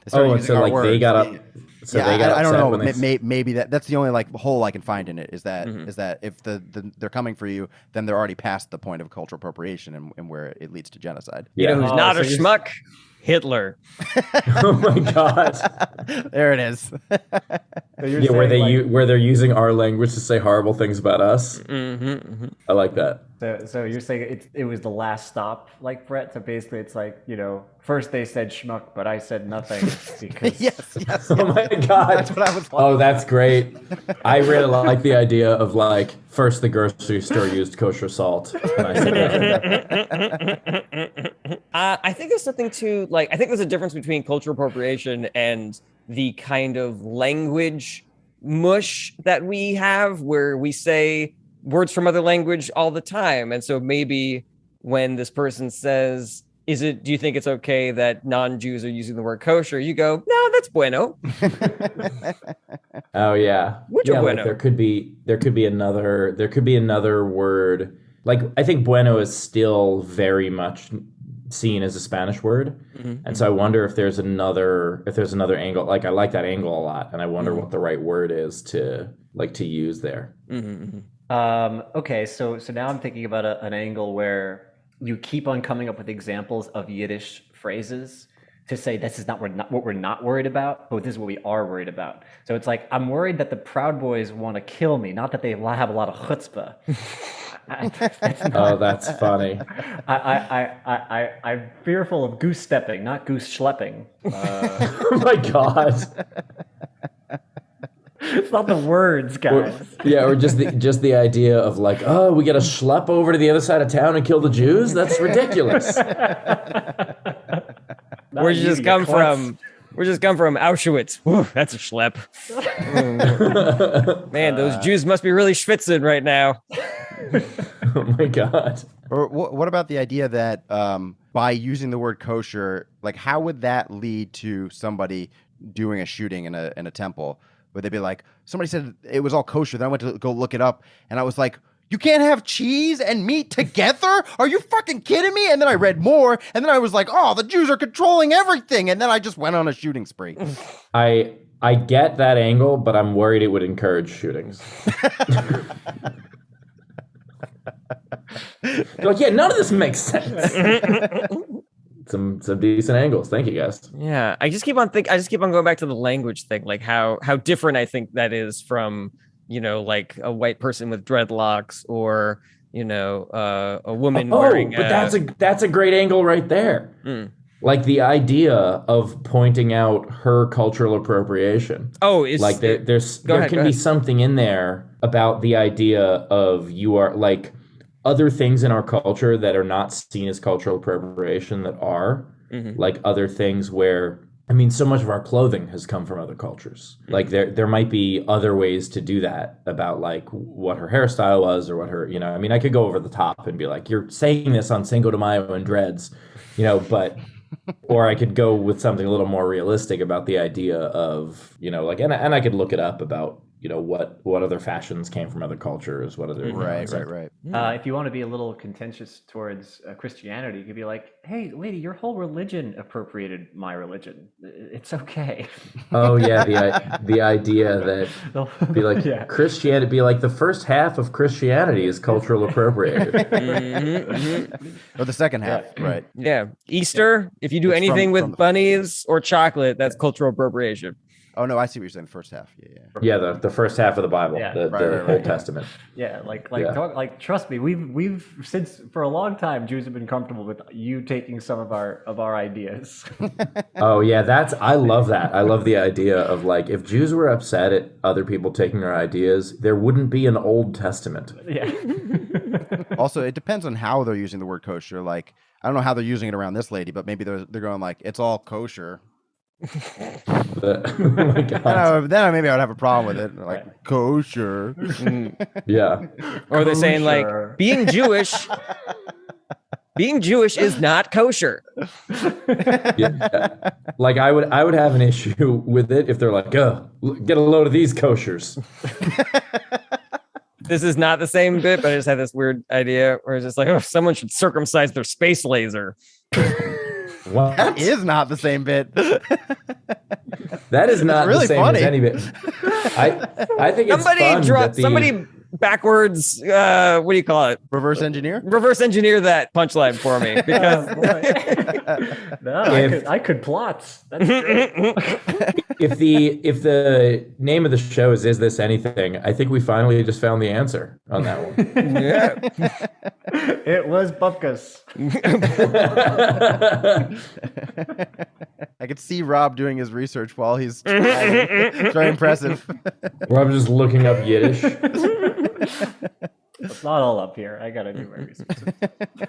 So like So yeah, they got I don't upset know. when they Maybe that's the only like hole I can find in it is that is that if they're coming for you, then they're already past the point of cultural appropriation and where it leads to genocide. You know who's Oh, not so a you're- schmuck? Hitler. Oh my god. There it is. So you're Yeah, where saying, where they're using our language to say horrible things about us. I like that. So you're saying it was the last stop, like Brett. So basically, it's like, you know, first they said schmuck, but I said nothing because yes. Oh my god. That's what I was Oh, that's great. I really like the idea of like first the grocery store used kosher salt. And I said nothing. I think there's something to like. I think there's a difference between cultural appropriation and the kind of language mush that we have, where we say words from other language all the time. And so maybe when this person says, do you think it's okay that non-Jews are using the word kosher? You go, no, that's bueno. Oh yeah. Mucho yeah, bueno. like there could be another word. Like I think bueno is still very much seen as a Spanish word. And so I wonder if there's another angle. Like I like that angle a lot, and I wonder what the right word is to use there. Okay, so now I'm thinking about an angle where you keep on coming up with examples of Yiddish phrases to say this is not what we're not worried about, but this is what we are worried about. So it's like, I'm worried that the Proud Boys want to kill me, not that they have a lot of chutzpah. Oh, that's funny. I'm fearful of goose stepping, not goose schlepping. Oh my god. It's not the words, guys. Or just the idea of like, oh, we got to schlep over to the other side of town and kill the Jews? That's ridiculous. Where'd you just come from? Where'd you just come from? Auschwitz. Whew, that's a schlep. Man, those Jews must be really schwitzing right now. Oh my god. Or what about the idea that by using the word kosher, like how would that lead to somebody doing a shooting in a temple? Would they be like, somebody said it was all kosher, then I went to go look it up, and I was like, you can't have cheese and meat together? Are you fucking kidding me? And then I read more, and then I was like, oh, the Jews are controlling everything, and then I just went on a shooting spree. I get that angle, but I'm worried it would encourage shootings. Like, yeah, none of this makes sense. Some decent angles. Thank you, guys. Yeah, I just keep on going back to the language thing, like how different I think that is from, you know, like a white person with dreadlocks or, you know, a woman wearing. But that's a great angle right there. Like the idea of pointing out her cultural appropriation. Oh, is like there can be something in there about the idea of you are like other things in our culture that are not seen as cultural appropriation that are like other things where, I mean, so much of our clothing has come from other cultures. Like there might be other ways to do that about like what her hairstyle was or what her, you know, I mean, I could go over the top and be like, you're saying this on Cinco de Mayo and dreads, you know, but, or I could go with something a little more realistic about the idea of, you know, like, and I could look it up about, you know, what other fashions came from other cultures, what other Right. If you want to be a little contentious towards Christianity, you could be like, hey, lady, your whole religion appropriated my religion. It's okay. Oh yeah, the idea that be like Christianity, be like the first half of Christianity is cultural appropriated. Or the second half, right? Yeah, Easter. If you do It's anything from with bunnies or chocolate, that's cultural appropriation. Oh no, I see what you're saying. First half, Yeah, the first half of the Bible, Yeah. the Old Testament. Yeah, Yeah. like trust me, we've since for a long time Jews have been comfortable with you taking some of our ideas. Oh yeah, I love that. I love the idea of like if Jews were upset at other people taking their ideas, there wouldn't be an Old Testament. Yeah. Also, it depends on how they're using the word kosher. Like, I don't know how they're using it around this lady, but maybe they're going like, it's all kosher. Oh my God. Then maybe I would have a problem with it. Like, kosher. Yeah. Or they're saying like being Jewish is not kosher. Yeah. Like I would have an issue with it if they're like, get a load of these koshers. This is not the same bit, but I just had this weird idea where it's just like, oh, someone should circumcise their space laser. What? That is not the same bit. That is not really the same funny. as any bit. I think it's fun that the, somebody backwards. What do you call it? Reverse engineer. Reverse engineer that punchline for me because No, I could plot. That's great. if the name of the show is This Anything, I think we finally just found the answer on that one. yeah. It was Bupkus. I could see Rob doing his research while he's driving. It's very impressive. Rob just looking up Yiddish. It's not all up here. I gotta do my research.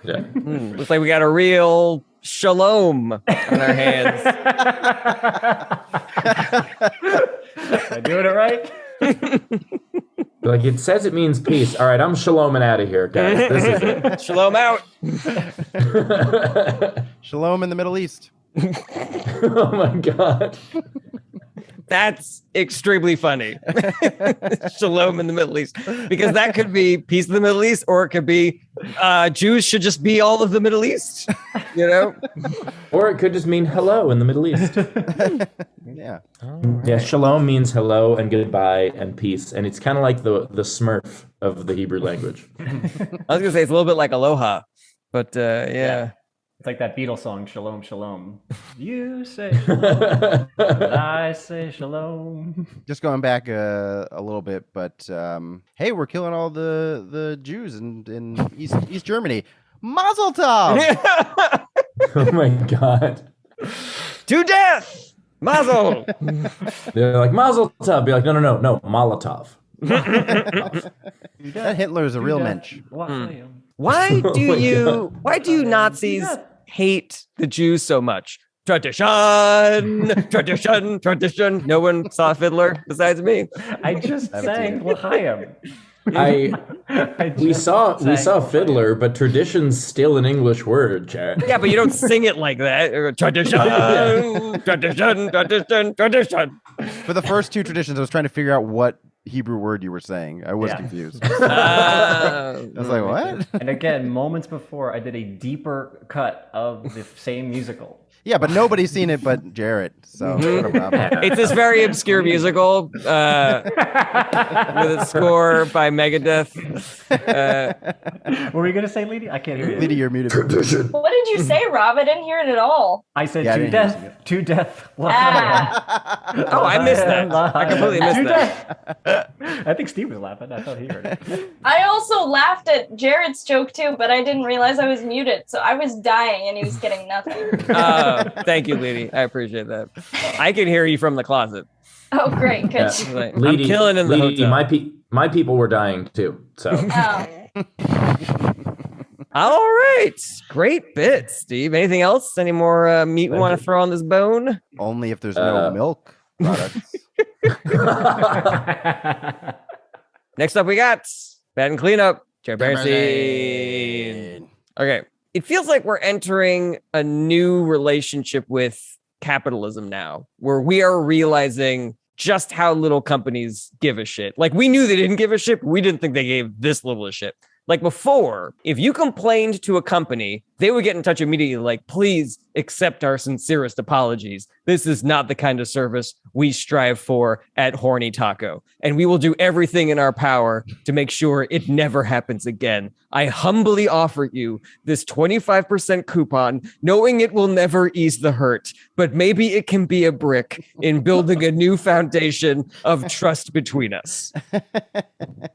Yeah. Looks like we got a real shalom on our hands. Am I doing it right? Like it says it means peace. All right, I'm shaloming out of here, guys. This is it. Shalom out. Shalom in the Middle East. Oh my god. That's extremely funny. Shalom in the Middle East. Because that could be peace in the Middle East, or it could be Jews should just be all of the Middle East. You know? Or it could just mean hello in the Middle East. Yeah. Yeah, shalom means hello and goodbye and peace. And it's kind of like the Smurf of the Hebrew language. I was gonna say it's a little bit like aloha. But yeah. It's like that Beatles song, Shalom, Shalom. You say shalom, and I say shalom. Just going back a little bit, but hey, we're killing all the Jews in East Germany. Mazel tov! Oh my god. To death! Mazel! They're like, Mazel tov. Be like, no, Molotov. That Hitler is a real mensch. Why do my you Nazis hate the Jews so much? Tradition. No one saw Fiddler besides me. I just sang L'chaim. We saw Fiddler, but tradition's still an English word, Jarret. Yeah, but you don't sing it like that. Tradition. For the first two traditions, I was trying to figure out what Hebrew word you were saying. I was confused. I was like, what? And again, moments before, I did a deeper cut of the same musical. Yeah, but nobody's seen it but Jarret. So what a problem. It's this very obscure musical with a score by Megadeth. What were you going to say, Leedy? I can't hear you. Leedy, you're muted. What did you say, Rob? I didn't hear it at all. I said Yeah, I to didn't hear death, to death. Ah. Oh, I missed that. I completely missed that. I think Steve was laughing. I thought he heard it. I also laughed at Jarrett's joke too, but I didn't realize I was muted, so I was dying and he was getting nothing. Thank you, Leedy. I appreciate that. I can hear you from the closet. Oh, great, good. Like, Leedy, I'm killing in the Leedy, hotel. my people were dying too. So Oh. All right, great bit, Steve. Anything else? Any more meat we want to throw on this bone? Only if there's no milk products. Next up, we got Bad and Cleanup. Jarret. Okay. It feels like we're entering a new relationship with capitalism now, where we are realizing just how little companies give a shit. Like, we knew they didn't give a shit, but we didn't think they gave this little a shit. Like before, if you complained to a company, they would get in touch immediately like, please accept our sincerest apologies. This is not the kind of service we strive for at Horny Taco. And we will do everything in our power to make sure it never happens again. I humbly offer you this 25% coupon, knowing it will never ease the hurt, but maybe it can be a brick in building a new foundation of trust between us.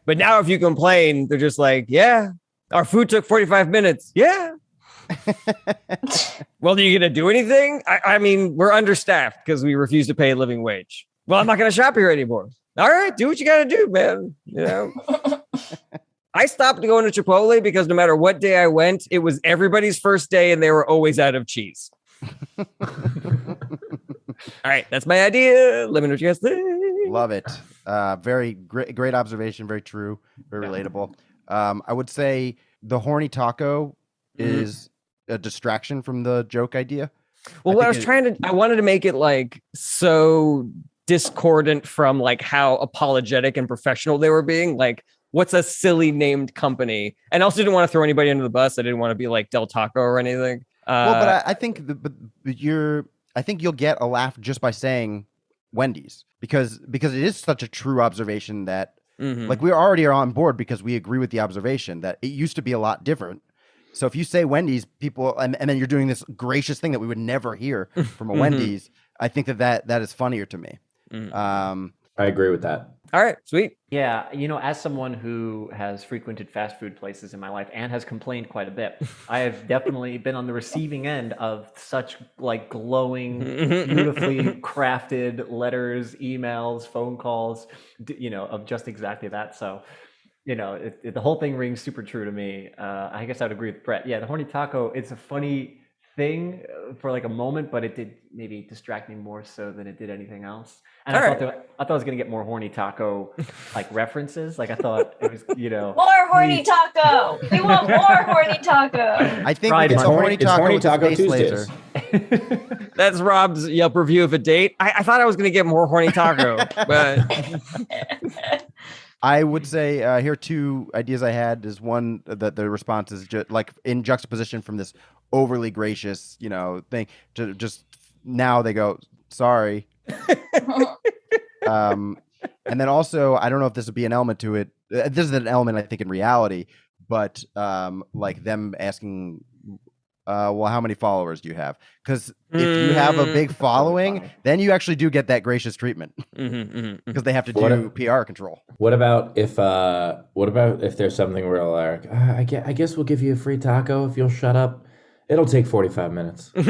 But now if you complain, they're just like, yeah, our food took 45 minutes. Yeah. Well, are you going to do anything? I mean, we're understaffed because we refuse to pay a living wage. Well, I'm not going to shop here anymore. All right, do what you got to do, man. You know, I stopped going to Chipotle because no matter what day I went, it was everybody's first day and they were always out of cheese. All right, that's my idea. Let me know what you guys think. Love it. Very great observation. Very true. Very relatable. I would say the horny taco is a distraction from the joke idea. Well, I wanted to make it like so discordant from like how apologetic and professional they were being. Like, what's a silly named company? And I also didn't want to throw anybody under the bus. I didn't want to be like Del Taco or anything. Well, but I think I think you'll get a laugh just by saying Wendy's because it is such a true observation that like we already are on board because we agree with the observation that it used to be a lot different. So if you say Wendy's, people and then you're doing this gracious thing that we would never hear from a Wendy's, I think that is funnier to me. I agree with that. All right, sweet. Yeah, as someone who has frequented fast food places in my life and has complained quite a bit, I have definitely been on the receiving end of such like glowing, beautifully crafted letters, emails, phone calls, of just exactly that. So, the whole thing rings super true to me. I guess I'd agree with Brett. Yeah, the horny taco, it's a funny thing for like a moment, but it did maybe distract me more so than it did anything else. And I thought I was gonna get more horny taco like references. Like I thought it was, more horny taco. We want more horny taco. I think it's a horny taco with a space laser. That's Rob's Yelp review of a date. I thought I was gonna get more horny taco, but I would say here are two ideas I had. Is one that the response is just like in juxtaposition from this overly gracious, thing to just now they go sorry. And then also I don't know if this would be an element to it. This is an element I think in reality, but like them asking, well, how many followers do you have? Because if you have a big following, then you actually do get that gracious treatment because they have to do PR control. What about if there's something where like I guess we'll give you a free taco if you'll shut up. It'll take 45 minutes. Do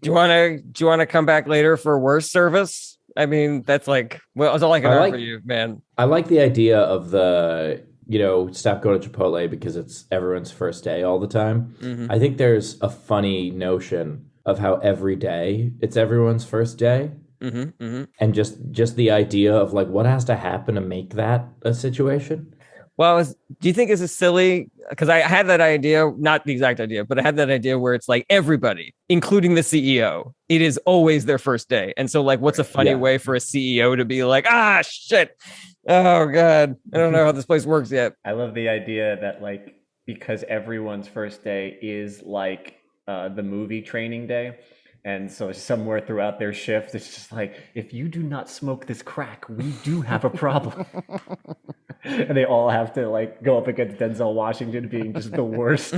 you want to come back later for worse service? I mean, that's like, well, that's all I can offer you, man. I like the idea of the, stop going to Chipotle because it's everyone's first day all the time. I think there's a funny notion of how every day it's everyone's first day. And just the idea of like what has to happen to make that a situation. Well, do you think this is silly? Because I had that idea, not the exact idea, but I had that idea where it's like everybody, including the CEO, it is always their first day. And so like, what's a funny way for a CEO to be like, shit. Oh God. I don't know how this place works yet. I love the idea that like, because everyone's first day is like the movie Training Day. And so somewhere throughout their shift, it's just like, if you do not smoke this crack, we do have a problem. And they all have to like go up against Denzel Washington being just the worst.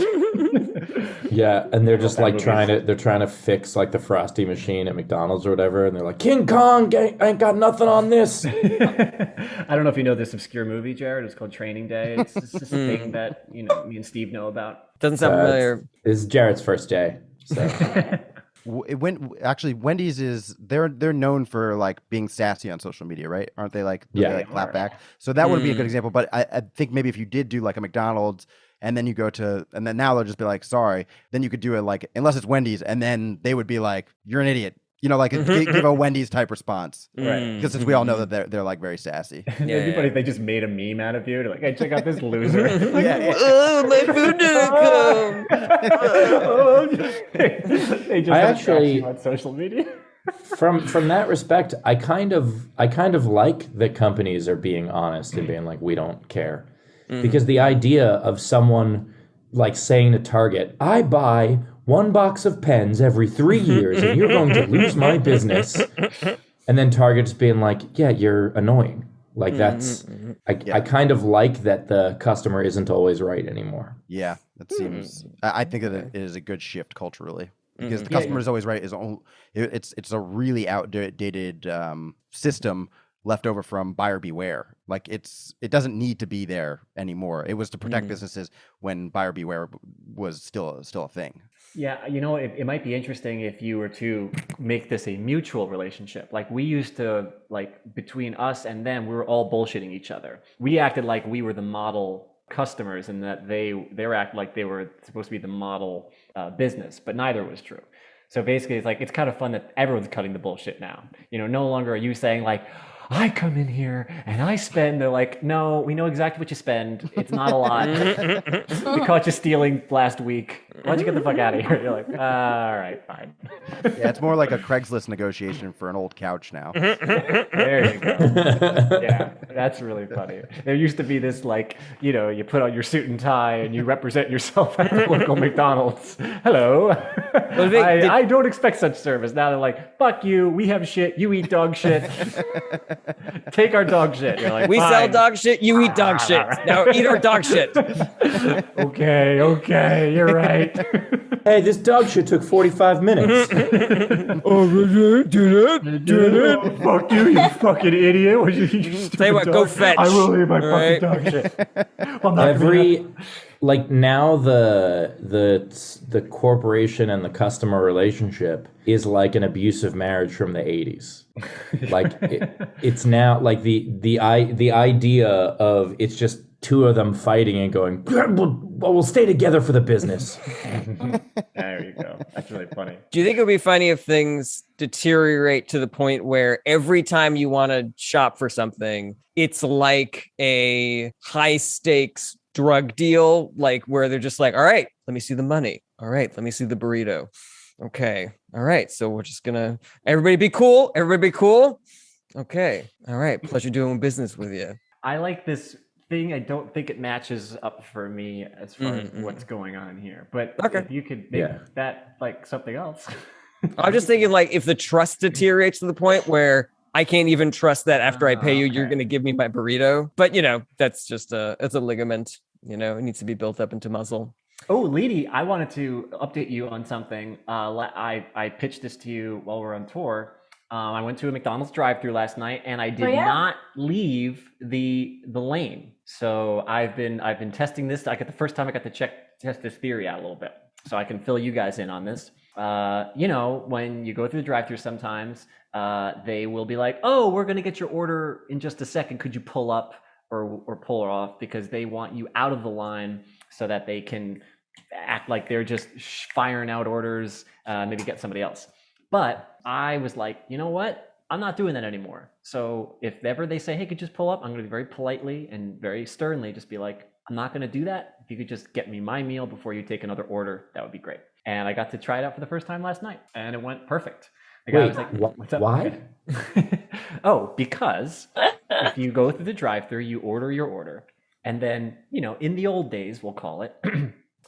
Yeah, and they're just like trying to fix like the frosty machine at McDonald's or whatever, and they're like, King Kong ain't got nothing on this. I don't know if you know this obscure movie, Jarret. It's called Training Day. It's just this thing that me and Steve know about. Doesn't sound familiar. It's Jarrett's first day. So. Wendy's they're known for like being sassy on social media, right? Aren't they? Like they like clap back. So that would be a good example. But I think maybe if you did do like a McDonald's and then you go to and then now they'll just be like sorry. Then you could do it like unless it's Wendy's and then they would be like you're an idiot. Like give a Wendy's type response, right? Because since we all know that they're like very sassy. It'd be funny if they just made a meme out of you. They're like, hey, check out this loser. Oh, my food didn't come. They just on social media. From that respect, I kind of like that companies are being honest and being like, we don't care, because the idea of someone like saying to Target, I buy 1 box of pens every 3 years and you're going to lose my business. And then Target's being like, yeah, you're annoying. Like that's, I kind of like that the customer isn't always right anymore. Yeah, that seems, I think that it is a good shift culturally because the customer is always right. It's a really outdated system left over from buyer beware. Like it doesn't need to be there anymore. It was to protect businesses when buyer beware was still a thing. Yeah, it might be interesting if you were to make this a mutual relationship. Like we used to, like between us and them, we were all bullshitting each other. We acted like we were the model customers and that they act like they were supposed to be the model business, but neither was true. So basically, it's kind of fun that everyone's cutting the bullshit now. No longer are you saying like, I come in here and I spend. They're like, no, we know exactly what you spend. It's not a lot. We caught you stealing last week. Why don't you get the fuck out of here? You're like, all right, fine. Yeah, it's more like a Craigslist negotiation for an old couch now. There you go. Yeah, that's really funny. There used to be this, like, you know, you put on your suit and tie and you represent yourself at the local McDonald's. Hello. I don't expect such service. Now they're like, fuck you. We have shit. You eat dog shit. Take our dog shit. You're like, we sell dog shit. You eat dog shit. Now eat our dog shit. Okay. You're right. Hey, this dog shit took 45 minutes. Did it? Fuck you, you fucking idiot. What you Tell you what, go fetch. I will eat my fucking dog shit. Like now the corporation and the customer relationship is like an abusive marriage from the 80s. Like it's now like the idea of it's just two of them fighting and going, we'll stay together for the business. There you go. That's really funny. Do you think it would be funny if things deteriorate to the point where every time you want to shop for something, it's like a high stakes drug deal, like where they're just like, all right, let me see the money. All right, let me see the burrito. Okay. All right. So we're just gonna, everybody be cool. Everybody be cool. Okay. All right. Pleasure doing business with you. I like this thing. I don't think it matches up for me as far as what's going on here. But if you could make that like something else. I'm just thinking, like, if the trust deteriorates to the point where I can't even trust that after I pay you, you're going to give me my burrito. But, you know, that's just it's a ligament, you know, it needs to be built up into muscle. Oh, Leedy, I wanted to update you on something. I pitched this to you while we were on tour. I went to a McDonald's drive-thru last night, and I did not leave the lane. So I've been testing this. The first time I got to test this theory out a little bit, so I can fill you guys in on this. You know, when you go through the drive-thru, sometimes they will be like, "Oh, we're gonna get your order in just a second. Could you pull up or pull her off?" Because they want you out of the line so that they can act like they're just firing out orders, maybe get somebody else. But I was like, you know what? I'm not doing that anymore. So if ever they say, hey, could you just pull up? I'm going to be very politely and very sternly just be like, I'm not going to do that. If you could just get me my meal before you take another order, that would be great. And I got to try it out for the first time last night, and it went perfect. The guy was like, what's up? Why? Oh, because if you go through the drive-thru, you order your order. And then, you know, in the old days, we'll call it,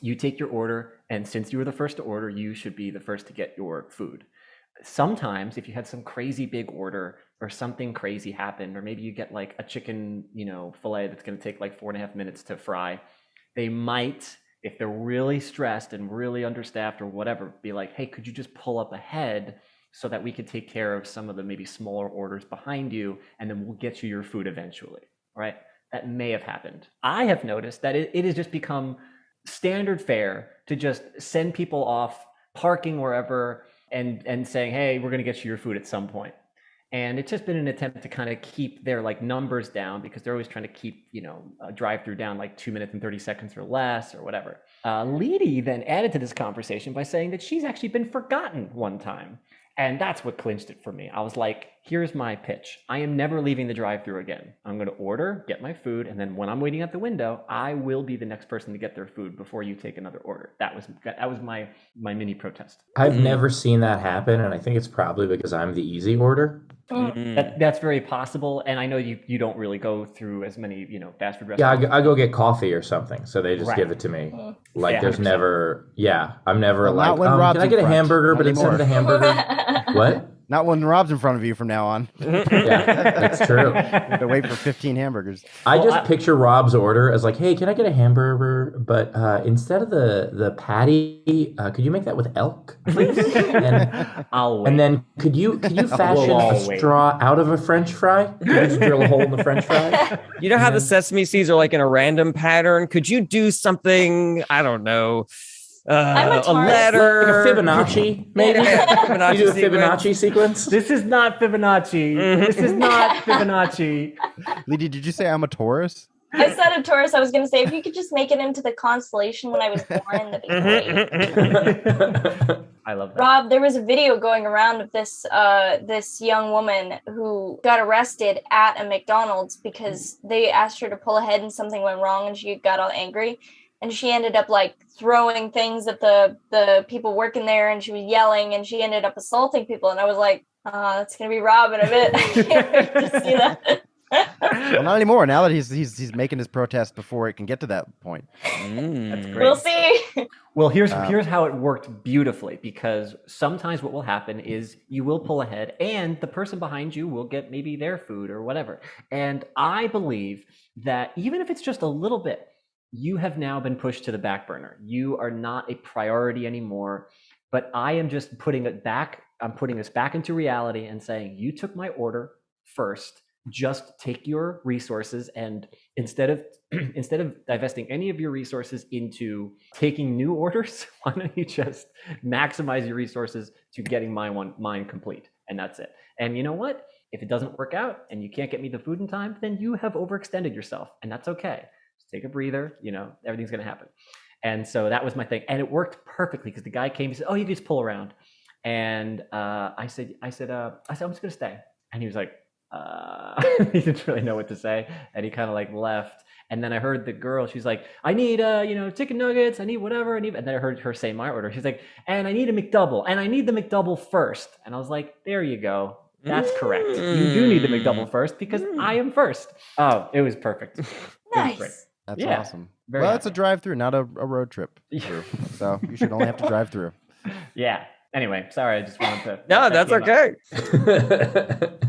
you take your order, and since you were the first to order, you should be the first to get your food. Sometimes if you had some crazy big order or something crazy happened, or maybe you get like a chicken, you know, fillet that's going to take like 4.5 minutes to fry, they might, if they're really stressed and really understaffed or whatever, be like, hey, could you just pull up ahead so that we could take care of some of the maybe smaller orders behind you, and then we'll get you your food eventually, right? That may have happened. I have noticed that it has just become standard fare to just send people off parking wherever and saying, hey, we're going to get you your food at some point. And it's just been an attempt to kind of keep their like numbers down, because they're always trying to keep, you know, a drive-through down like 2 minutes and 30 seconds or less or whatever. Leedy then added to this conversation by saying that she's actually been forgotten one time. And that's what clinched it for me. I was like, here's my pitch. I am never leaving the drive-thru again. I'm going to order, get my food, and then when I'm waiting at the window, I will be the next person to get their food before you take another order. That was my mini protest. I've never seen that happen, and I think it's probably because I'm the easy order. That's very possible, and I know you don't really go through as many, you know, fast food restaurants. Yeah, I go get coffee or something, so they just give it to me. Like Yeah, there's 100%. never, I'm never Well, like, not when can Rob's I in get a front. hamburger? Not But instead of the hamburger, what? Not when Rob's in front of you from now on. Yeah, that's true. You have to wait for 15 hamburgers. I just picture Rob's order as like, hey, can I get a hamburger? But instead of the patty, could you make that with elk, please? I'll wait. And then could you fashion We'll a all wait. straw out of a French fry? Could you just drill a hole in the French fry? You know how the sesame seeds are like in a random pattern? Could you do something, I don't know, I'm a a Taurus. letter? Like a Fibonacci, maybe? Fibonacci You do a sequence. Fibonacci sequence? This is not Fibonacci. This is not Fibonacci. Leedy, did you say I'm a Taurus? I said to Taurus, I was going to say, if you could just make it into the constellation when I was born, that'd be great. I love that. Rob, there was a video going around of this this young woman who got arrested at a McDonald's because they asked her to pull ahead and something went wrong and she got all angry. And she ended up like throwing things at the people working there, and she was yelling, and she ended up assaulting people. And I was like, that's going to be Rob in a bit. I can't wait to see that. Well, not anymore. Now that he's making his protest before it can get to that point. That's great. We'll see. Well, here's how it worked beautifully, because sometimes what will happen is you will pull ahead and the person behind you will get maybe their food or whatever. And I believe that even if it's just a little bit, you have now been pushed to the back burner. You are not a priority anymore, but I am just putting it back. I'm putting this back into reality and saying, you took my order first. Just take your resources, and instead of divesting any of your resources into taking new orders, why don't you just maximize your resources to getting mine complete? And that's it. And you know what? If it doesn't work out and you can't get me the food in time, then you have overextended yourself, and that's okay. Just take a breather. Everything's going to happen. And so that was my thing, and it worked perfectly because the guy came and said, "Oh, you just pull around," and I said, "I'm just going to stay," and he was like. He didn't really know what to say, and he kind of like left. And then I heard the girl, she's like, I need chicken nuggets, I need whatever, and then I heard her say my order. She's like, and I need a McDouble, and I need the McDouble first. And I was like, there you go, that's correct. You do need the McDouble first because I am first. Oh, it was perfect. Nice. That's Yeah. awesome. Very Well, happy. it's a drive-through, not a road trip. So you should only have to drive through. Yeah. Anyway, sorry, I just wanted to. No, that's okay.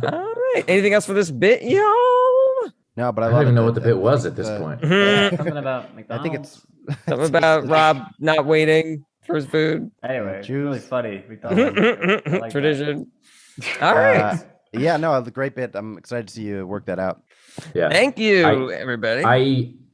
All right. Anything else for this bit, y'all? No, but I I don't love even it know that- what the bit was that at this the- point. Something about McDonald's. I think it's Something about Rob not waiting for his food. Anyway, it's really Jews. funny. McDonald's. I like that. Tradition. All right. yeah, no, the great bit. I'm excited to see you work that out. Yeah. Thank you, everybody.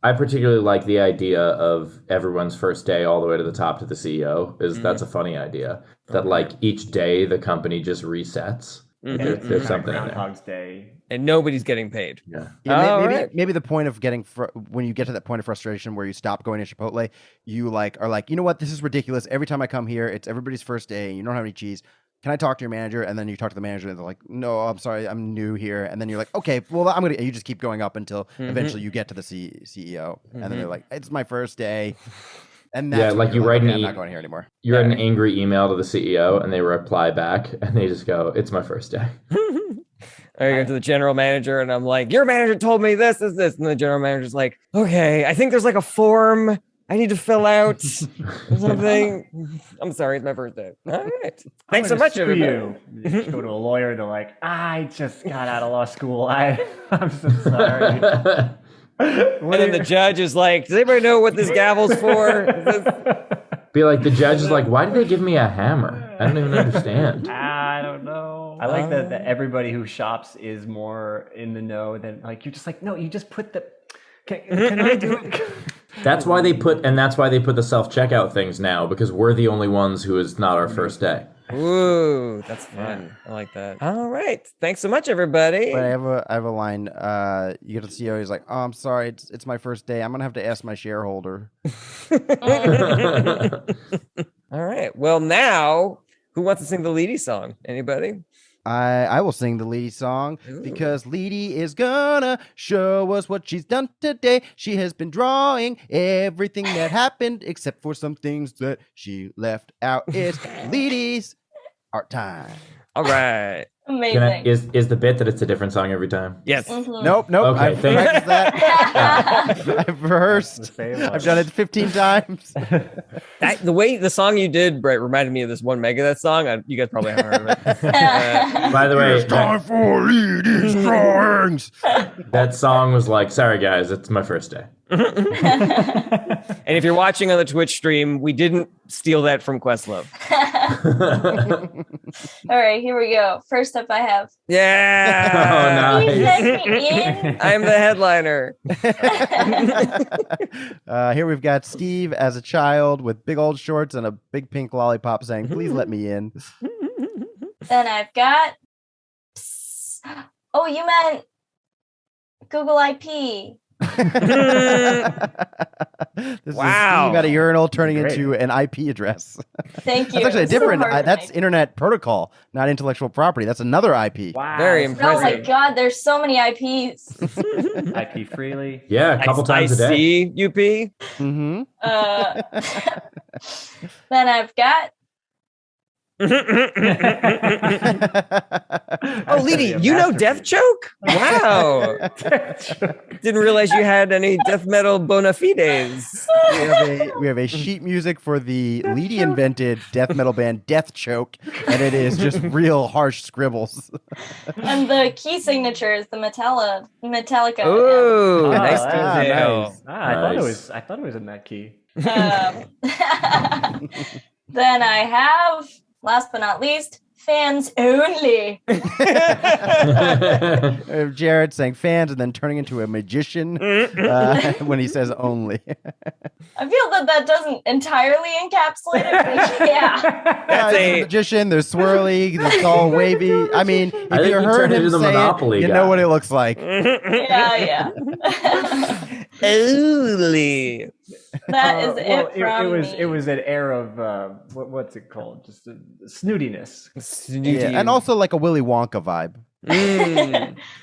I particularly like the idea of everyone's first day all the way to the top to the CEO. That's a funny idea. That like each day the company just resets. There's something in there. Groundhog's Day. And nobody's getting paid. Yeah. Yeah, All maybe right. maybe the point of getting when you get to that point of frustration where you stop going to Chipotle, you are like, you know what, this is ridiculous. Every time I come here, it's everybody's first day. You don't have any cheese. Can I talk to your manager? And then you talk to the manager, and they're like, no, I'm sorry, I'm new here. And then you're like, okay, well, you just keep going up until eventually you get to the CEO, and then they're like, it's my first day. And that's when like you're you write okay, an I'm not going here anymore. You write an angry email to the CEO, and they reply back, and they just go, "It's my first day." I go to the general manager and I'm like, your manager told me this is this. And the general manager's like, okay, I think there's like a form I need to fill out or something. I'm sorry, it's my first day. All right. Thanks so much, everybody. You just go to a lawyer, they're like, I just got out of law school. I'm so sorry. And then the judge is like, does anybody know what this gavel's for? Is this- Be like, the judge is like, "Why did they give me a hammer? I don't even understand." I don't know. I like that everybody who shops is more in the know than like, you're just like, no, you just put the, can I do it? That's why they put the self-checkout things now, because we're the only ones who is not our first day. Ooh, that's fun. I like that. All right. Thanks so much, everybody. But I have a line. You get to the CEO. He's like, "Oh, I'm sorry. It's my first day. I'm gonna have to ask my shareholder." All right. Well, now, who wants to sing the Leedy song? Anybody? I will sing the Leedy song because Leedy is gonna show us what she's done today. She has been drawing everything that happened except for some things that she left out. It's Leedy's art time. All right. Amazing. Is the bit that it's a different song every time? Yes. Nope. Okay, I've practiced that. I've rehearsed. I've done it 15 times. The way the song you did, Brett, reminded me of this one Megadeth song. You guys probably haven't heard of it. By the way, It's time for Leedy's drawings. that song was like, "Sorry guys, it's my first day." And if you're watching on the Twitch stream, we didn't steal that from Questlove. All right, here we go. First up, I have. Yeah. Oh, Please nice. let me in. I'm the headliner. Here we've got Steve as a child with big old shorts and a big pink lollipop saying, "Please let me in." Then I've got. Psst. Oh, you meant Google IP. This Wow. is Steve at a urinal turning Great. into an IP address. Thank you. That's actually a It's so different. hard to That's make. internet protocol, not intellectual property. That's another IP. Wow. Very that's Oh my impressive. god, there's so many IPs. IP freely. Yeah, a couple times a day. UP. Mm-hmm. Then I've got Oh, Leedy, you know Death Choke? Wow. Didn't realize you had any death metal bona fides. We have a sheet music for the Leedy invented death metal band Death Choke, and it is just real harsh scribbles. and the key signature is the Metallica. Oh, Ah, nice that's detail. nice. I thought it was in that key. Then I have, last but not least, fans only. Jarret saying fans and then turning into a magician when he says only. I feel that doesn't entirely encapsulate it, but yeah. There's a magician, there's swirly, it's all wavy. I mean, if I think you we heard turned him into the say Monopoly it, you guy. know what it looks like. Yeah. Only. That is Well, it from me. it was an air of what's it called? Just a snootiness. Yeah, and also like a Willy Wonka vibe.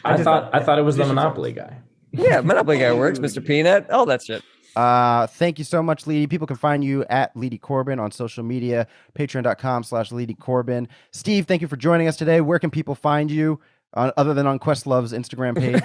I thought it was the Monopoly guy. Yeah, Monopoly guy works, Mr. Peanut, all that shit. Thank you so much, Leedy. People can find you at Leedy Corbin on social media, patreon.com/Leedy Corbin. Steve, thank you for joining us today. Where can people find you other than on Questlove's Instagram page?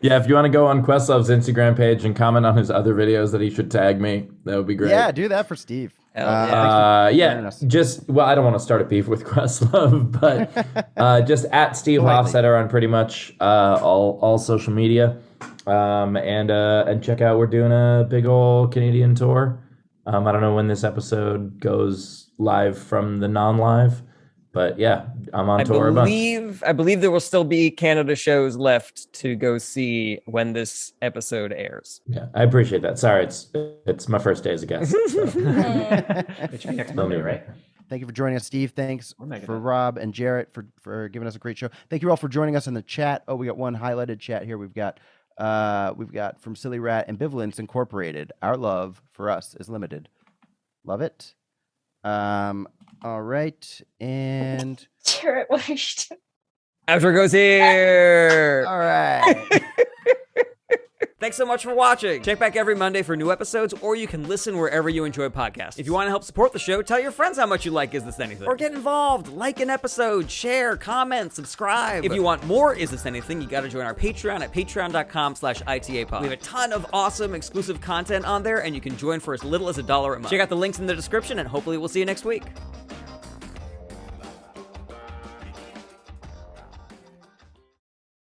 Yeah, if you want to go on Questlove's Instagram page and comment on his other videos that he should tag me, that would be great. Yeah, do that for Steve. Yeah, just, well, I don't want to start a beef with Questlove, but just at Steve Hofstetter on pretty much all social media. And check out, we're doing a big old Canadian tour. I don't know when this episode goes live from the non-live, but yeah, I'm on tour a bunch. I believe there will still be Canada shows left to go see when this episode airs. Yeah, I appreciate that. Sorry, it's my first day as a guest. So. It should be next Monday, right? Thank you for joining us, Steve. Thanks making for that. Rob and Jarret for giving us a great show. Thank you all for joining us in the chat. Oh, we got one highlighted chat here. We've got from Silly Rat Ambivalence Incorporated. Our love for us is limited. Love it. All right, and Jarret, what are you doing? Outro goes here. all right. Thanks so much for watching. Check back every Monday for new episodes, or you can listen wherever you enjoy podcasts. If you want to help support the show, tell your friends how much you like Is This Anything? Or get involved, like an episode, share, comment, subscribe. If you want more Is This Anything, you gotta join our Patreon at patreon.com/ITAPod. We have a ton of awesome exclusive content on there, and you can join for as little as $1 a month. Check out the links in the description, and hopefully we'll see you next week.